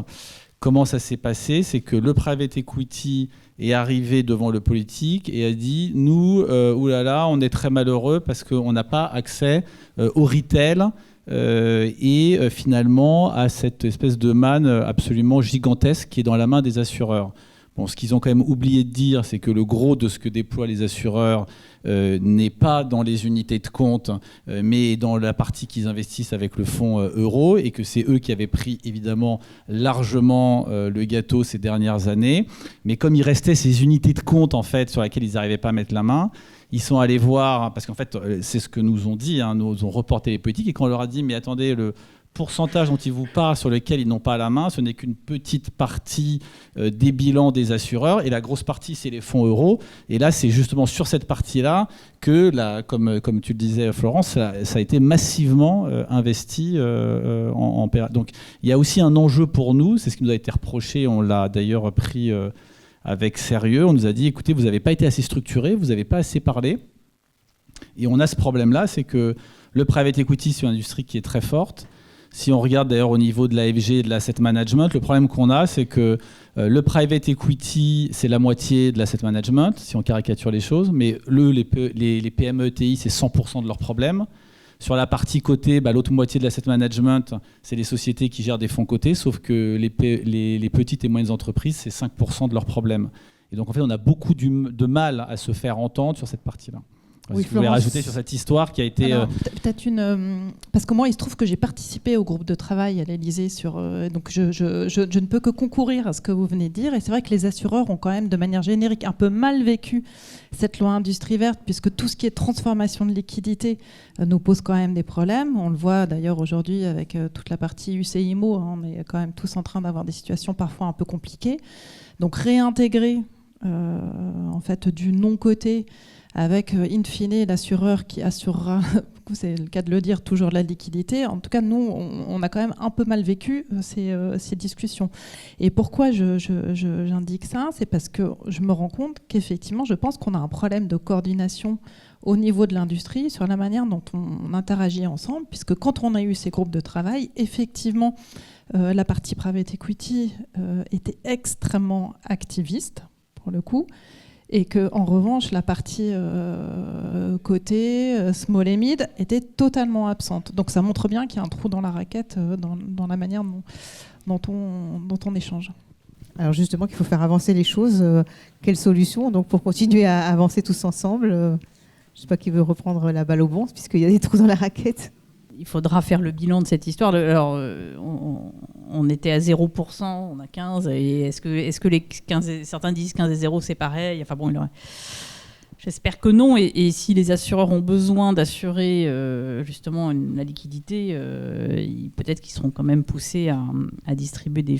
comment ça s'est passé, c'est que le private equity est arrivé devant le politique et a dit, nous, oulala, on est très malheureux parce qu'on n'a pas accès au retail et finalement à cette espèce de manne absolument gigantesque qui est dans la main des assureurs. Bon, ce qu'ils ont quand même oublié de dire, c'est que le gros de ce que déploient les assureurs n'est pas dans les unités de compte, mais dans la partie qu'ils investissent avec le fonds euro, et que c'est eux qui avaient pris évidemment largement le gâteau ces dernières années. Mais comme il restait ces unités de compte en fait, sur lesquelles ils n'arrivaient pas à mettre la main, ils sont allés voir, parce qu'en fait c'est ce que nous ont dit, nous ont reporté les politiques, et quand on leur a dit mais attendez, le pourcentage dont ils vous parlent, sur lequel ils n'ont pas la main, ce n'est qu'une petite partie des bilans des assureurs, et la grosse partie, c'est les fonds euros. Et là, c'est justement sur cette partie-là que, comme tu le disais, Florence, ça a été massivement investi en période. Donc, il y a aussi un enjeu pour nous, c'est ce qui nous a été reproché, on l'a d'ailleurs pris avec sérieux. On nous a dit, écoutez, vous n'avez pas été assez structuré, vous n'avez pas assez parlé. Et on a ce problème-là, c'est que le private equity, c'est une industrie qui est très forte. Si on regarde d'ailleurs au niveau de l'AFG et de l'asset management, le problème qu'on a, c'est que le private equity, c'est la moitié de l'asset management, si on caricature les choses, mais les PME ETI, c'est 100% de leurs problèmes. Sur la partie cotée, l'autre moitié de l'asset management, c'est les sociétés qui gèrent des fonds cotés, sauf que les petites et moyennes entreprises, c'est 5% de leurs problèmes. Et donc en fait, on a beaucoup de mal à se faire entendre sur cette partie-là. Oui, vous voulez rajouter sur cette histoire qui a été... Peut-être parce que moi, il se trouve que j'ai participé au groupe de travail à l'Élysée donc je ne peux que concourir à ce que vous venez de dire. Et c'est vrai que les assureurs ont quand même, de manière générique, un peu mal vécu cette loi industrie verte, puisque tout ce qui est transformation de liquidité nous pose quand même des problèmes. On le voit d'ailleurs aujourd'hui avec toute la partie UCIMO. On est quand même tous en train d'avoir des situations parfois un peu compliquées. Donc réintégrer en fait du non-coté avec in fine l'assureur qui assurera, c'est le cas de le dire, toujours la liquidité. En tout cas, nous, on a quand même un peu mal vécu ces discussions. Et pourquoi j'indique ça ? C'est parce que je me rends compte qu'effectivement, je pense qu'on a un problème de coordination au niveau de l'industrie sur la manière dont on interagit ensemble, puisque quand on a eu ces groupes de travail, effectivement, la partie private equity était extrêmement activiste, pour le coup, et qu'en revanche, la partie cotée, small et mid, était totalement absente. Donc ça montre bien qu'il y a un trou dans la raquette dans la manière dont on échange. Alors justement, qu'il faut faire avancer les choses. Quelle solution donc, pour continuer à avancer tous ensemble Je ne sais pas qui veut reprendre la balle au bon, puisqu'il y a des trous dans la raquette. il faudra faire le bilan de cette histoire. Alors, on était à 0%, on a 15%, et est-ce que les 15, certains disent 15 et 0, c'est pareil? Enfin bon, j'espère que non. Et si les assureurs ont besoin d'assurer justement la liquidité, peut-être qu'ils seront quand même poussés à distribuer des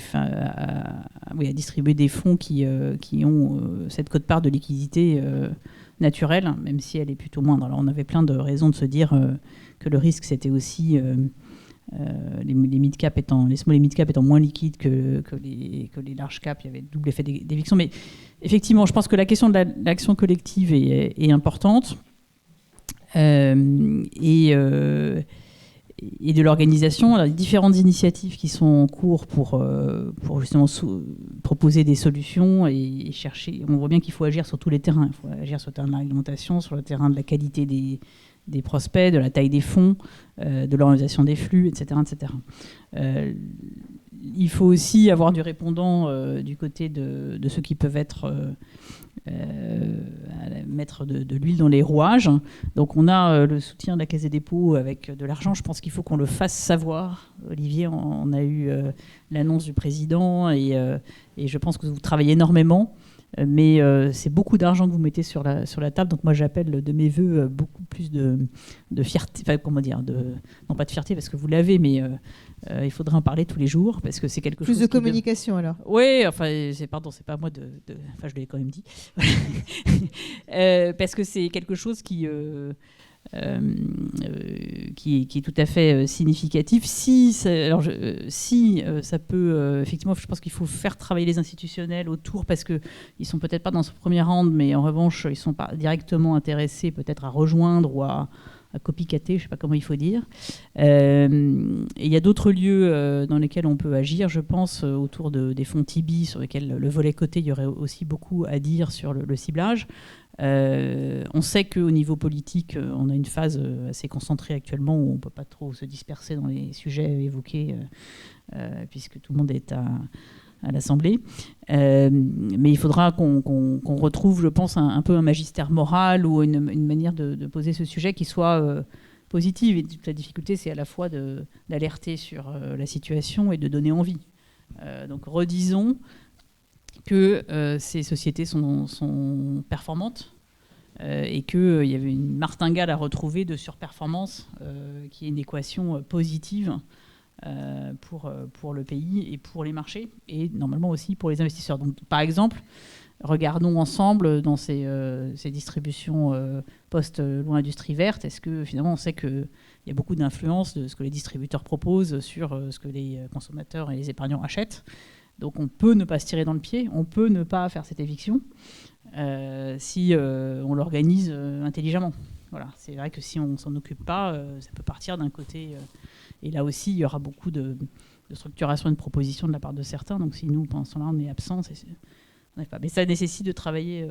fonds qui ont cette quote-part de liquidité naturelle, même si elle est plutôt moindre. Alors on avait plein de raisons de se dire que le risque, c'était aussi les small et mid-cap étant moins liquides que les large cap. Il y avait le double effet d'éviction. Mais effectivement, je pense que la question de l'action collective est importante. Et de l'organisation. Alors, il y a différentes initiatives qui sont en cours pour justement proposer des solutions et chercher. On voit bien qu'il faut agir sur tous les terrains. Il faut agir sur le terrain de la réglementation, sur le terrain de la qualité des prospects, de la taille des fonds, de l'organisation des flux, etc. etc. Il faut aussi avoir du répondant du côté de ceux qui peuvent être mettre de l'huile dans les rouages. Donc on a le soutien de la Caisse des dépôts avec de l'argent. Je pense qu'il faut qu'on le fasse savoir. Olivier, on a eu l'annonce du président et je pense que vous travaillez énormément. Mais c'est beaucoup d'argent que vous mettez sur la table. Donc moi, j'appelle de mes voeux beaucoup plus de fierté. Enfin, comment dire, non pas de fierté parce que vous l'avez, mais il faudrait en parler tous les jours parce que c'est quelque chose. Plus de communication alors. Oui, enfin, c'est pas à moi de. Enfin, je l'ai quand même dit. Parce que c'est quelque chose qui est tout à fait significatif. Si ça peut, effectivement, je pense qu'il faut faire travailler les institutionnels autour parce qu'ils ne sont peut-être pas dans ce premier round, mais en revanche, ils sont pas directement intéressés peut-être à rejoindre ou à copycater, je ne sais pas comment il faut dire. Et il y a d'autres lieux dans lesquels on peut agir, je pense, autour des fonds Tibi, sur lesquels le volet côté, il y aurait aussi beaucoup à dire sur le ciblage. On sait qu'au niveau politique, on a une phase assez concentrée actuellement où on ne peut pas trop se disperser dans les sujets évoqués puisque tout le monde est à l'Assemblée. Mais il faudra qu'on retrouve, je pense, un peu un magistère moral ou une manière de poser ce sujet qui soit positive. Et toute la difficulté, c'est à la fois d'alerter sur la situation et de donner envie. Donc redisons que ces sociétés sont performantes et qu'il y avait une martingale à retrouver de surperformance qui est une équation positive pour le pays et pour les marchés et normalement aussi pour les investisseurs. Donc, par exemple, regardons ensemble dans ces distributions post-loi industrie verte, est-ce que finalement on sait qu'il y a beaucoup d'influence de ce que les distributeurs proposent sur ce que les consommateurs et les épargnants achètent. Donc on peut ne pas se tirer dans le pied, on peut ne pas faire cette éviction si on l'organise intelligemment. Voilà, c'est vrai que si on ne s'en occupe pas, ça peut partir d'un côté. Et là aussi, il y aura beaucoup de structuration et de propositions de la part de certains. Donc si nous, pendant ce temps-là, on est absents, on n'est pas. Mais ça nécessite de travailler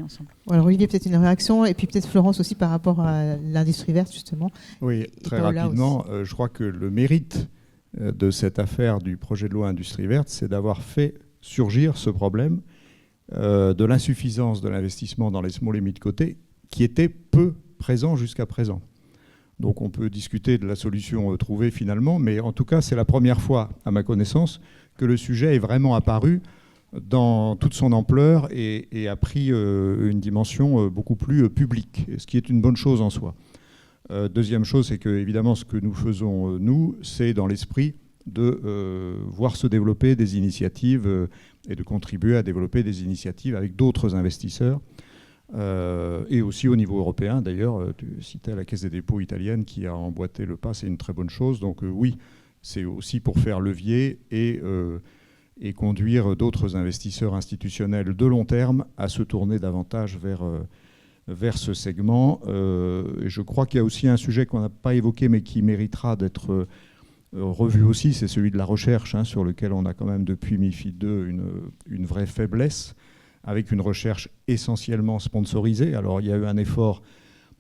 ensemble. Alors Olivier, peut-être une réaction, et puis peut-être Florence aussi par rapport à l'industrie verte, justement. Oui, très rapidement. Je crois que le mérite de cette affaire du projet de loi Industrie verte, c'est d'avoir fait surgir ce problème de l'insuffisance de l'investissement dans les small et mid côté qui était peu présent jusqu'à présent. Donc on peut discuter de la solution trouvée finalement, mais en tout cas c'est la première fois, à ma connaissance, que le sujet est vraiment apparu dans toute son ampleur et a pris une dimension beaucoup plus publique, ce qui est une bonne chose en soi. Deuxième chose, c'est que évidemment ce que nous faisons, nous, c'est dans l'esprit de voir se développer des initiatives et de contribuer à développer des initiatives avec d'autres investisseurs. Et aussi au niveau européen, d'ailleurs, tu citais la Caisse des dépôts italienne qui a emboîté le pas, c'est une très bonne chose. Donc oui, c'est aussi pour faire levier et conduire d'autres investisseurs institutionnels de long terme à se tourner davantage vers ce segment. Et je crois qu'il y a aussi un sujet qu'on n'a pas évoqué mais qui méritera d'être revu aussi, c'est celui de la recherche, sur lequel on a quand même depuis MiFID 2 une vraie faiblesse, avec une recherche essentiellement sponsorisée. Alors il y a eu un effort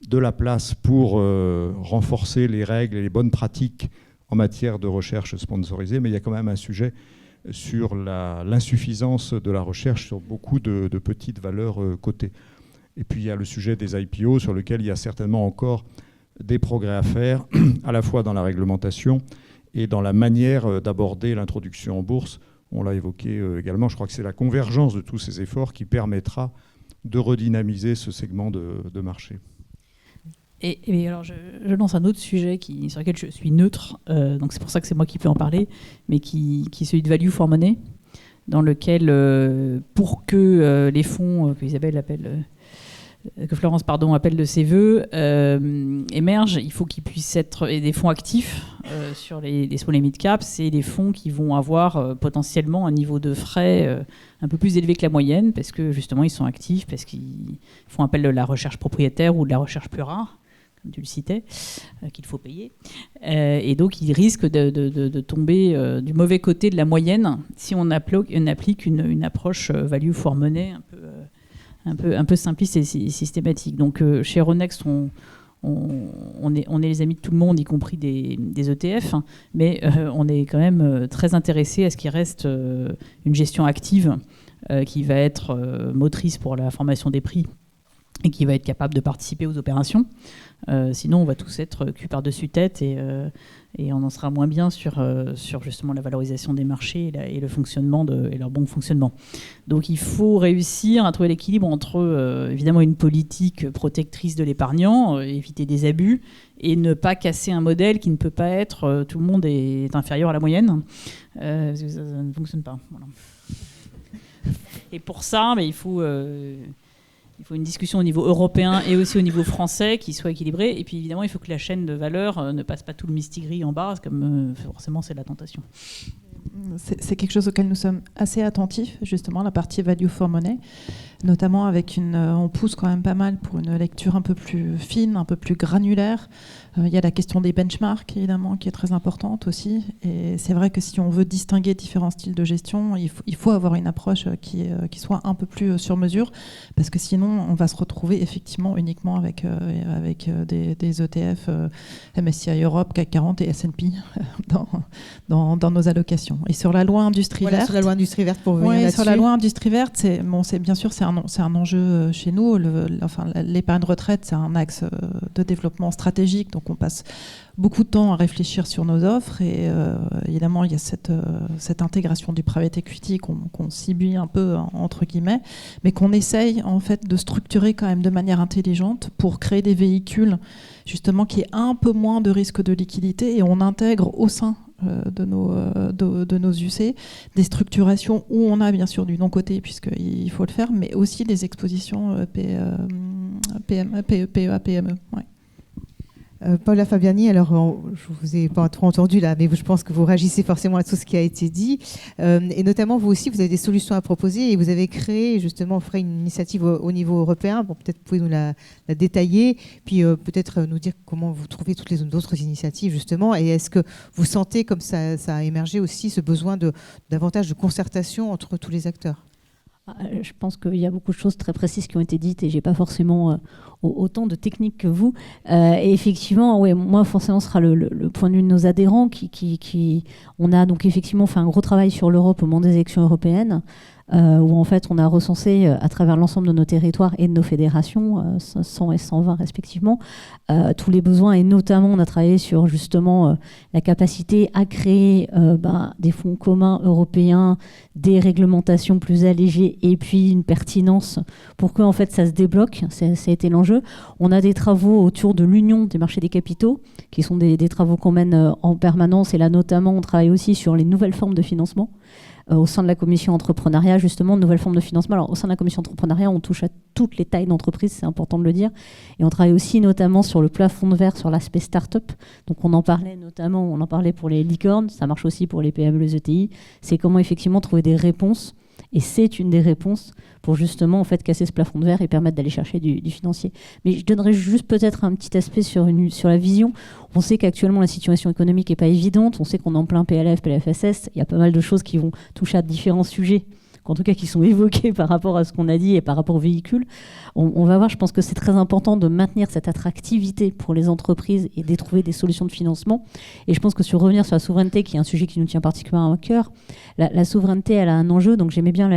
de la place pour renforcer les règles et les bonnes pratiques en matière de recherche sponsorisée, mais il y a quand même un sujet sur l'insuffisance de la recherche sur beaucoup de petites valeurs cotées. Et puis il y a le sujet des IPO sur lequel il y a certainement encore des progrès à faire, à la fois dans la réglementation et dans la manière d'aborder l'introduction en bourse. On l'a évoqué également, je crois que c'est la convergence de tous ces efforts qui permettra de redynamiser ce segment de marché. Et alors, je lance un autre sujet sur lequel je suis neutre, donc c'est pour ça que c'est moi qui peux en parler, mais qui est celui de value for money, dans lequel, pour que les fonds que Isabelle appelle, que Florence appelle de ses voeux, émergent, il faut qu'ils puissent être des fonds actifs sur les small et mid caps, c'est des fonds qui vont avoir potentiellement un niveau de frais un peu plus élevé que la moyenne, parce que justement ils sont actifs, parce qu'ils font appel de la recherche propriétaire ou de la recherche plus rare, comme tu le citais, qu'il faut payer. Et donc, ils risquent de tomber du mauvais côté de la moyenne si on applique une approche value for money un peu simpliste et systématique. Donc, chez Euronext, on est les amis de tout le monde, y compris des ETF, hein, mais on est quand même très intéressé à ce qu'il reste une gestion active qui va être motrice pour la formation des prix et qui va être capable de participer aux opérations. Sinon, on va tous être cul par-dessus tête et on en sera moins bien sur justement la valorisation des marchés et le fonctionnement et leur bon fonctionnement. Donc, il faut réussir à trouver l'équilibre entre, évidemment, une politique protectrice de l'épargnant, éviter des abus, et ne pas casser un modèle qui ne peut pas être tout le monde est inférieur à la moyenne. Parce que ça ne fonctionne pas. Voilà. Et pour ça, il faut une discussion au niveau européen et aussi au niveau français qui soit équilibrée. Et puis évidemment, il faut que la chaîne de valeur ne passe pas tout le mistigris en bas, comme forcément c'est la tentation. C'est quelque chose auquel nous sommes assez attentifs, justement, la partie value for money, notamment avec on pousse quand même pas mal pour une lecture un peu plus fine, un peu plus granulaire. Il y a la question des benchmarks, évidemment, qui est très importante aussi. Et c'est vrai que si on veut distinguer différents styles de gestion, il faut avoir une approche qui soit un peu plus sur mesure, parce que sinon, on va se retrouver effectivement uniquement avec des ETF MSCI Europe, CAC 40 et S&P dans nos allocations. Et sur la loi industrie verte... Sur la loi industrie verte, pour venir là-dessus. Sur la loi industrie verte, bien sûr, c'est un enjeu chez nous. L'épargne retraite, c'est un axe de développement stratégique, donc on passe beaucoup de temps à réfléchir sur nos offres et évidemment il y a cette intégration du private equity qu'on subit un peu entre guillemets, mais qu'on essaye en fait de structurer quand même de manière intelligente pour créer des véhicules justement qui aient un peu moins de risque de liquidité, et on intègre au sein de nos UC des structurations où on a bien sûr du non-coté puisqu'il faut le faire, mais aussi des expositions PEA, PME. Ouais. Paola Fabiani, alors je vous ai pas trop entendu là, mais je pense que vous réagissez forcément à tout ce qui a été dit, et notamment vous aussi, vous avez des solutions à proposer et vous avez créé justement, vous ferez une initiative au niveau européen. Bon, peut-être pouvez-vous la détailler, puis peut-être nous dire comment vous trouvez toutes les autres initiatives justement, et est-ce que vous sentez comme ça a émergé aussi ce besoin davantage de concertation entre tous les acteurs? Je pense qu'il y a beaucoup de choses très précises qui ont été dites et j'ai pas forcément autant de techniques que vous. Et effectivement, ouais, moi forcément ce sera le point de vue de nos adhérents on a donc effectivement fait un gros travail sur l'Europe au moment des élections européennes. Où en fait on a recensé à travers l'ensemble de nos territoires et de nos fédérations, 100 et 120 respectivement, tous les besoins, et notamment on a travaillé sur justement la capacité à créer des fonds communs européens, des réglementations plus allégées et puis une pertinence pour que en fait ça se débloque. Ça a été l'enjeu. On a des travaux autour de l'union des marchés des capitaux qui sont des travaux qu'on mène en permanence, et là notamment on travaille aussi sur les nouvelles formes de financement. Au sein de la commission entrepreneuriat, justement, de nouvelles formes de financement. Alors, au sein de la commission entrepreneuriat, on touche à toutes les tailles d'entreprise, c'est important de le dire. Et on travaille aussi notamment sur le plafond de verre, sur l'aspect start-up. Donc, on en parlait pour les licornes, ça marche aussi pour les PME, les ETI. C'est comment effectivement trouver des réponses. Et c'est une des réponses pour justement en fait casser ce plafond de verre et permettre d'aller chercher du financier. Mais je donnerais juste peut-être un petit aspect sur la vision. On sait qu'actuellement la situation économique n'est pas évidente. On sait qu'on est en plein PLF, PLFSS. Il y a pas mal de choses qui vont toucher à différents sujets, en tout cas qui sont évoqués par rapport à ce qu'on a dit et par rapport au véhicule. On va voir, je pense que c'est très important de maintenir cette attractivité pour les entreprises et de trouver des solutions de financement. Et je pense que revenir sur la souveraineté, qui est un sujet qui nous tient particulièrement à cœur, la souveraineté, elle a un enjeu. Donc j'aimais bien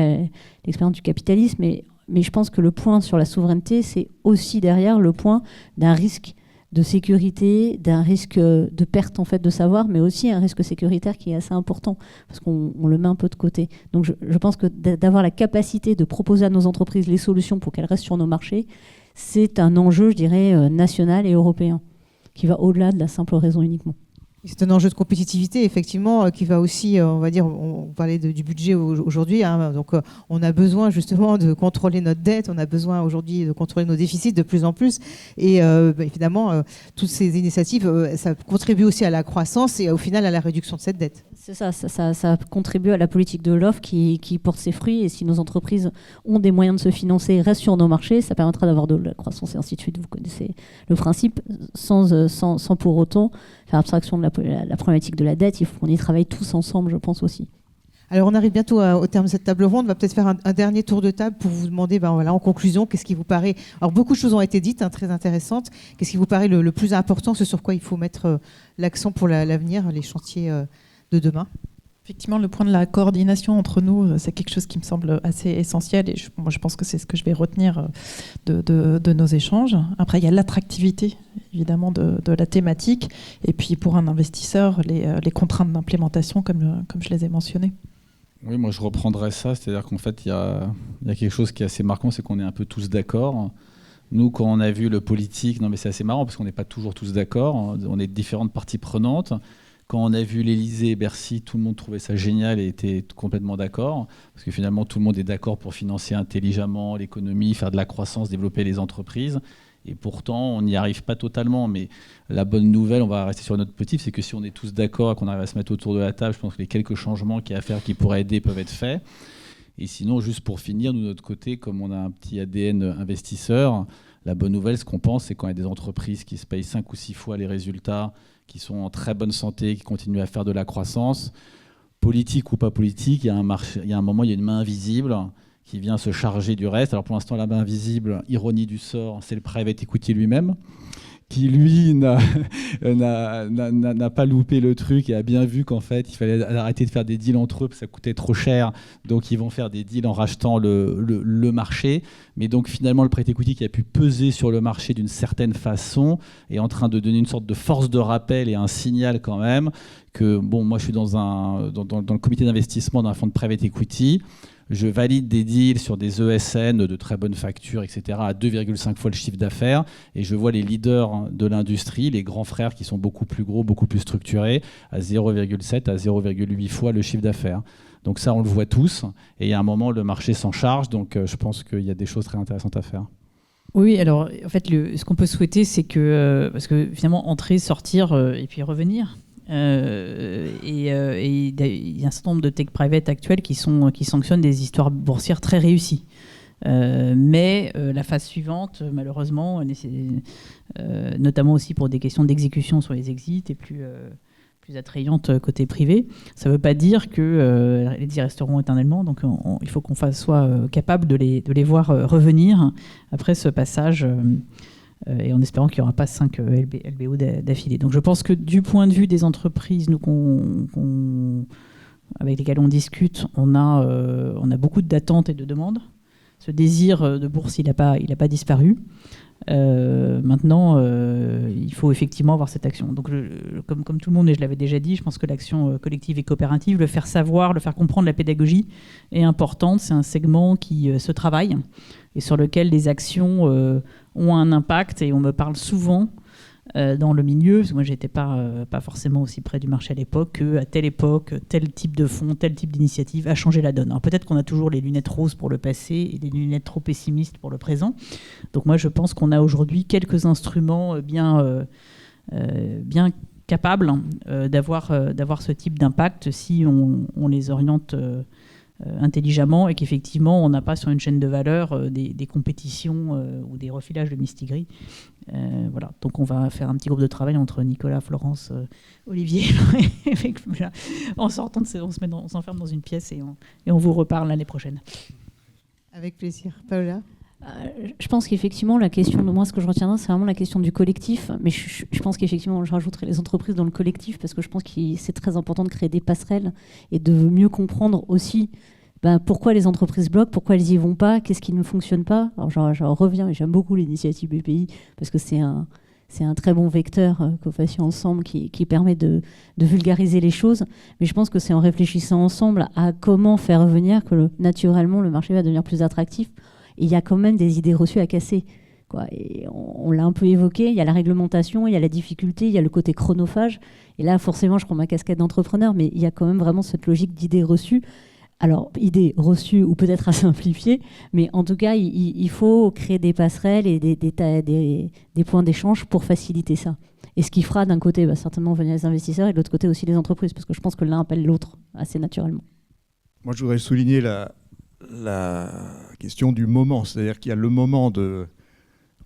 l'expérience du capitalisme, mais je pense que le point sur la souveraineté, c'est aussi derrière le point d'un risque de sécurité, d'un risque de perte en fait de savoir, mais aussi un risque sécuritaire qui est assez important parce qu'on le met un peu de côté. Donc je pense que d'avoir la capacité de proposer à nos entreprises les solutions pour qu'elles restent sur nos marchés, c'est un enjeu, je dirais, national et européen, qui va au-delà de la simple raison uniquement. C'est un enjeu de compétitivité, effectivement, qui va aussi, on va dire, on parlait du budget aujourd'hui, hein, donc on a besoin justement de contrôler notre dette, on a besoin aujourd'hui de contrôler nos déficits de plus en plus, et évidemment, toutes ces initiatives, ça contribue aussi à la croissance et au final à la réduction de cette dette. C'est ça contribue à la politique de l'offre qui porte ses fruits, et si nos entreprises ont des moyens de se financer, restent sur nos marchés, ça permettra d'avoir de la croissance et ainsi de suite. Vous connaissez le principe, sans pour autant faire abstraction de la problématique de la dette. Il faut qu'on y travaille tous ensemble, je pense aussi. Alors on arrive bientôt au terme de cette table ronde. On va peut-être faire un dernier tour de table pour vous demander, en conclusion, qu'est-ce qui vous paraît... Alors beaucoup de choses ont été dites, hein, très intéressantes. Qu'est-ce qui vous paraît le plus important, ce sur quoi il faut mettre l'accent pour l'avenir, les chantiers de demain? Effectivement, le point de la coordination entre nous, c'est quelque chose qui me semble assez essentiel, et moi je pense que c'est ce que je vais retenir de nos échanges. Après, il y a l'attractivité, évidemment, de la thématique, et puis pour un investisseur, les contraintes d'implémentation, comme je les ai mentionnées. Oui, moi je reprendrais ça, c'est-à-dire qu'en fait, il y a quelque chose qui est assez marquant, c'est qu'on est un peu tous d'accord. Nous, quand on a vu le politique, non mais c'est assez marrant, parce qu'on n'est pas toujours tous d'accord, on est différentes parties prenantes. Quand on a vu l'Élysée et Bercy, tout le monde trouvait ça génial et était complètement d'accord. Parce que finalement, tout le monde est d'accord pour financer intelligemment l'économie, faire de la croissance, développer les entreprises. Et pourtant, on n'y arrive pas totalement. Mais la bonne nouvelle, on va rester sur notre motif, c'est que si on est tous d'accord et qu'on arrive à se mettre autour de la table, je pense que les quelques changements qu'il y a à faire qui pourraient aider peuvent être faits. Et sinon, juste pour finir, nous, de notre côté, comme on a un petit ADN investisseur, la bonne nouvelle, ce qu'on pense, c'est quand il y a des entreprises qui se payent 5 ou 6 fois les résultats, qui sont en très bonne santé, qui continuent à faire de la croissance, politique ou pas politique, il y a un moment, il y a une main invisible qui vient se charger du reste. Alors pour l'instant, la main invisible, ironie du sort, c'est le private equity lui-même, qui lui n'a pas loupé le truc et a bien vu qu'en fait il fallait arrêter de faire des deals entre eux parce que ça coûtait trop cher, donc ils vont faire des deals en rachetant le marché. Mais donc finalement le private equity qui a pu peser sur le marché d'une certaine façon est en train de donner une sorte de force de rappel et un signal quand même que moi je suis dans le comité d'investissement d'un fonds de private equity. Je valide des deals sur des ESN de très bonne facture, etc., à 2,5 fois le chiffre d'affaires. Et je vois les leaders de l'industrie, les grands frères qui sont beaucoup plus gros, beaucoup plus structurés, à 0,7 à 0,8 fois le chiffre d'affaires. Donc ça, on le voit tous. Et il y a un moment, le marché s'en charge. Donc je pense qu'il y a des choses très intéressantes à faire. Oui, alors en fait, ce qu'on peut souhaiter, c'est que, parce que finalement, entrer, sortir et puis revenir. Il y a un certain nombre de tech private actuels qui sanctionnent des histoires boursières très réussies. Mais la phase suivante, malheureusement, notamment aussi pour des questions d'exécution sur les exits, est plus attrayante côté privé. Ça ne veut pas dire que les y resteront éternellement. Donc il faut qu'on soit capable de les voir revenir après ce passage. Et en espérant qu'il n'y aura pas 5 LBO d'affilée. Donc je pense que du point de vue des entreprises avec lesquelles on discute, on a beaucoup d'attentes et de demandes. Ce désir de bourse, il n'a pas disparu. Maintenant, il faut effectivement avoir cette action. Donc, comme tout le monde, et je l'avais déjà dit, je pense que l'action collective et coopérative, le faire savoir, le faire comprendre, la pédagogie est importante. C'est un segment qui se travaille et sur lequel les actions ont un impact. Et on me parle souvent dans le milieu, parce que moi, je n'étais pas forcément aussi près du marché à l'époque, qu'à telle époque, tel type de fonds, tel type d'initiative a changé la donne. Alors peut-être qu'on a toujours les lunettes roses pour le passé et des lunettes trop pessimistes pour le présent. Donc moi, je pense qu'on a aujourd'hui quelques instruments bien capables d'avoir ce type d'impact si on les oriente intelligemment et qu'effectivement, on n'a pas sur une chaîne de valeur des compétitions ou des refilages de mistigris. Voilà. Donc on va faire un petit groupe de travail entre Nicolas, Florence, Olivier. En sortant on s'enferme dans une pièce et on vous reparle l'année prochaine. Avec plaisir. Paola? Je pense qu'effectivement, la question de moi, ce que je retiendrai, c'est vraiment la question du collectif. Mais je pense qu'effectivement, je rajouterai les entreprises dans le collectif parce que je pense que c'est très important de créer des passerelles et de mieux comprendre aussi pourquoi les entreprises bloquent, pourquoi elles n'y vont pas, qu'est-ce qui ne fonctionne pas. Alors j'en reviens, et j'aime beaucoup l'initiative BPI parce que c'est c'est un très bon vecteur que vous fassiez ensemble qui permet de vulgariser les choses. Mais je pense que c'est en réfléchissant ensemble à comment faire venir que naturellement le marché va devenir plus attractif. Et il y a quand même des idées reçues à casser, quoi. Et on l'a un peu évoqué, il y a la réglementation, il y a la difficulté, il y a le côté chronophage. Et là, forcément, je prends ma casquette d'entrepreneur, mais il y a quand même vraiment cette logique d'idées reçues. Alors, idées reçues ou peut-être à simplifier, mais en tout cas, il faut créer des passerelles et des points d'échange pour faciliter ça. Et ce qui fera d'un côté certainement venir les investisseurs et de l'autre côté aussi les entreprises, parce que je pense que l'un appelle l'autre assez naturellement. Moi, je voudrais souligner la question du moment, c'est-à-dire qu'il y a le moment de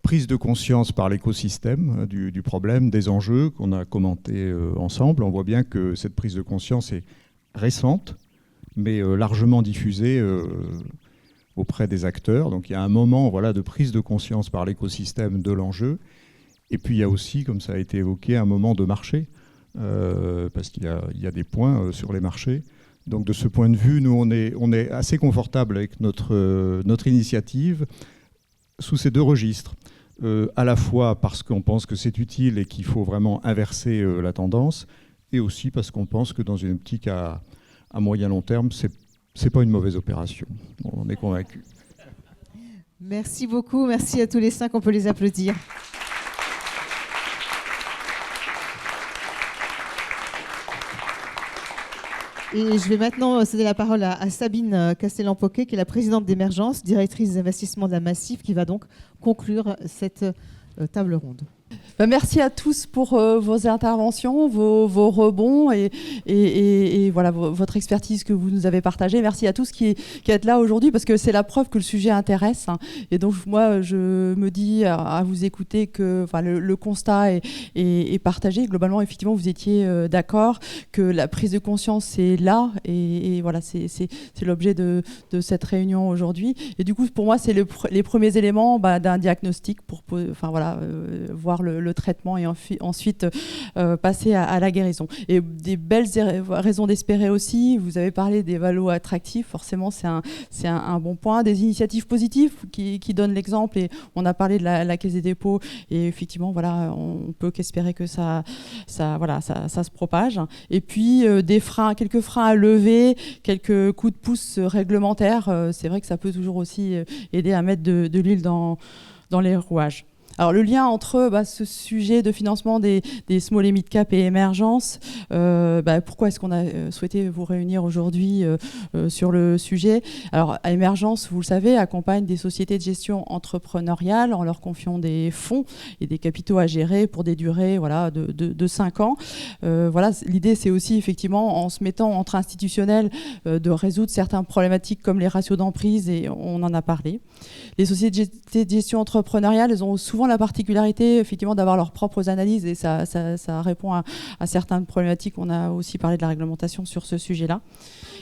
prise de conscience par l'écosystème du problème, des enjeux qu'on a commentés ensemble. On voit bien que cette prise de conscience est récente, mais largement diffusée auprès des acteurs. Donc il y a un moment de prise de conscience par l'écosystème de l'enjeu. Et puis il y a aussi, comme ça a été évoqué, un moment de marché, parce qu'il y a des points sur les marchés. Donc de ce point de vue, nous, on est assez confortable avec notre initiative sous ces deux registres. À la fois parce qu'on pense que c'est utile et qu'il faut vraiment inverser la tendance, et aussi parce qu'on pense que dans une optique à moyen long terme, c'est pas une mauvaise opération. On est convaincus. Merci beaucoup. Merci à tous les 5. On peut les applaudir. Et je vais maintenant céder la parole à Sabine Castellan-Poquet, qui est la présidente d'Emergence, directrice des investissements de la Massif, qui va donc conclure cette table ronde. Merci à tous pour vos interventions, vos rebonds et voilà, votre expertise que vous nous avez partagée. Merci à tous qui êtes là aujourd'hui parce que c'est la preuve que le sujet intéresse. Et donc moi, je me dis à vous écouter que le constat est partagé. Globalement, effectivement, vous étiez d'accord que la prise de conscience est là et voilà, c'est l'objet de cette réunion aujourd'hui. Et du coup, pour moi, c'est les premiers éléments d'un diagnostic pour voir le traitement et ensuite passer à la guérison. Et des belles raisons d'espérer aussi. Vous avez parlé des valos attractifs. Forcément, c'est un bon point. Des initiatives positives qui donnent l'exemple. Et on a parlé de la Caisse des dépôts. Et effectivement, voilà, on peut qu'espérer que ça se propage. Et puis, quelques freins à lever, quelques coups de pouce réglementaires. C'est vrai que ça peut toujours aussi aider à mettre de l'huile dans les rouages. Alors le lien entre ce sujet de financement des small et mid cap et émergence, pourquoi est-ce qu'on a souhaité vous réunir aujourd'hui sur le sujet? Alors à Émergence, vous le savez, accompagne des sociétés de gestion entrepreneuriale en leur confiant des fonds et des capitaux à gérer pour des durées de 5 ans. L'idée c'est aussi effectivement en se mettant entre institutionnels de résoudre certaines problématiques comme les ratios d'emprise et on en a parlé. Les sociétés de gestion entrepreneuriale, elles ont souvent la particularité effectivement d'avoir leurs propres analyses et ça répond à certaines problématiques. On a aussi parlé de la réglementation sur ce sujet-là.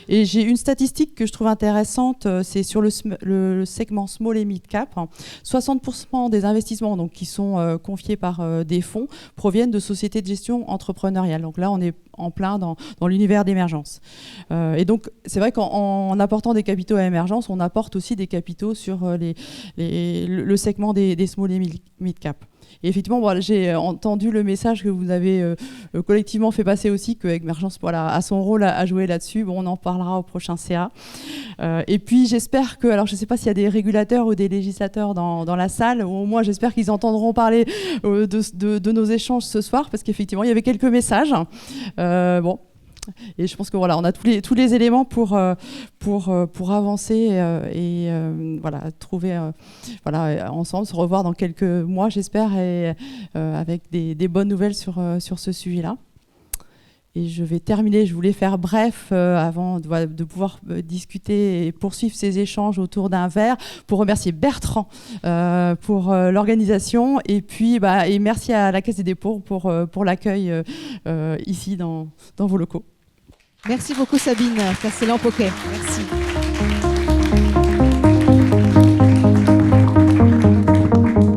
Et j'ai une statistique que je trouve intéressante, c'est sur le segment small et mid cap. 60% des investissements donc, qui sont confiés par des fonds proviennent de sociétés de gestion entrepreneuriale. Donc là, on est en plein dans l'univers d'Émergence. Et donc, c'est vrai qu'en apportant des capitaux à Émergence, on apporte aussi des capitaux sur le segment des small et mid cap. Et effectivement, j'ai entendu le message que vous avez collectivement fait passer aussi, que Émergence a son rôle à jouer là-dessus. Bon, on en parlera au prochain CA. Et puis, j'espère que, alors je ne sais pas s'il y a des régulateurs ou des législateurs dans la salle, ou au moins j'espère qu'ils entendront parler de nos échanges ce soir, parce qu'effectivement, il y avait quelques messages. Et je pense que on a tous les éléments pour avancer et trouver ensemble, se revoir dans quelques mois, j'espère, et avec des bonnes nouvelles sur ce sujet-là. Et je vais terminer, je voulais faire bref avant de pouvoir discuter et poursuivre ces échanges autour d'un verre pour remercier Bertrand pour l'organisation et puis et merci à la Caisse des dépôts pour l'accueil ici dans vos locaux. Merci beaucoup Sabine Castellan-Poquet. Merci.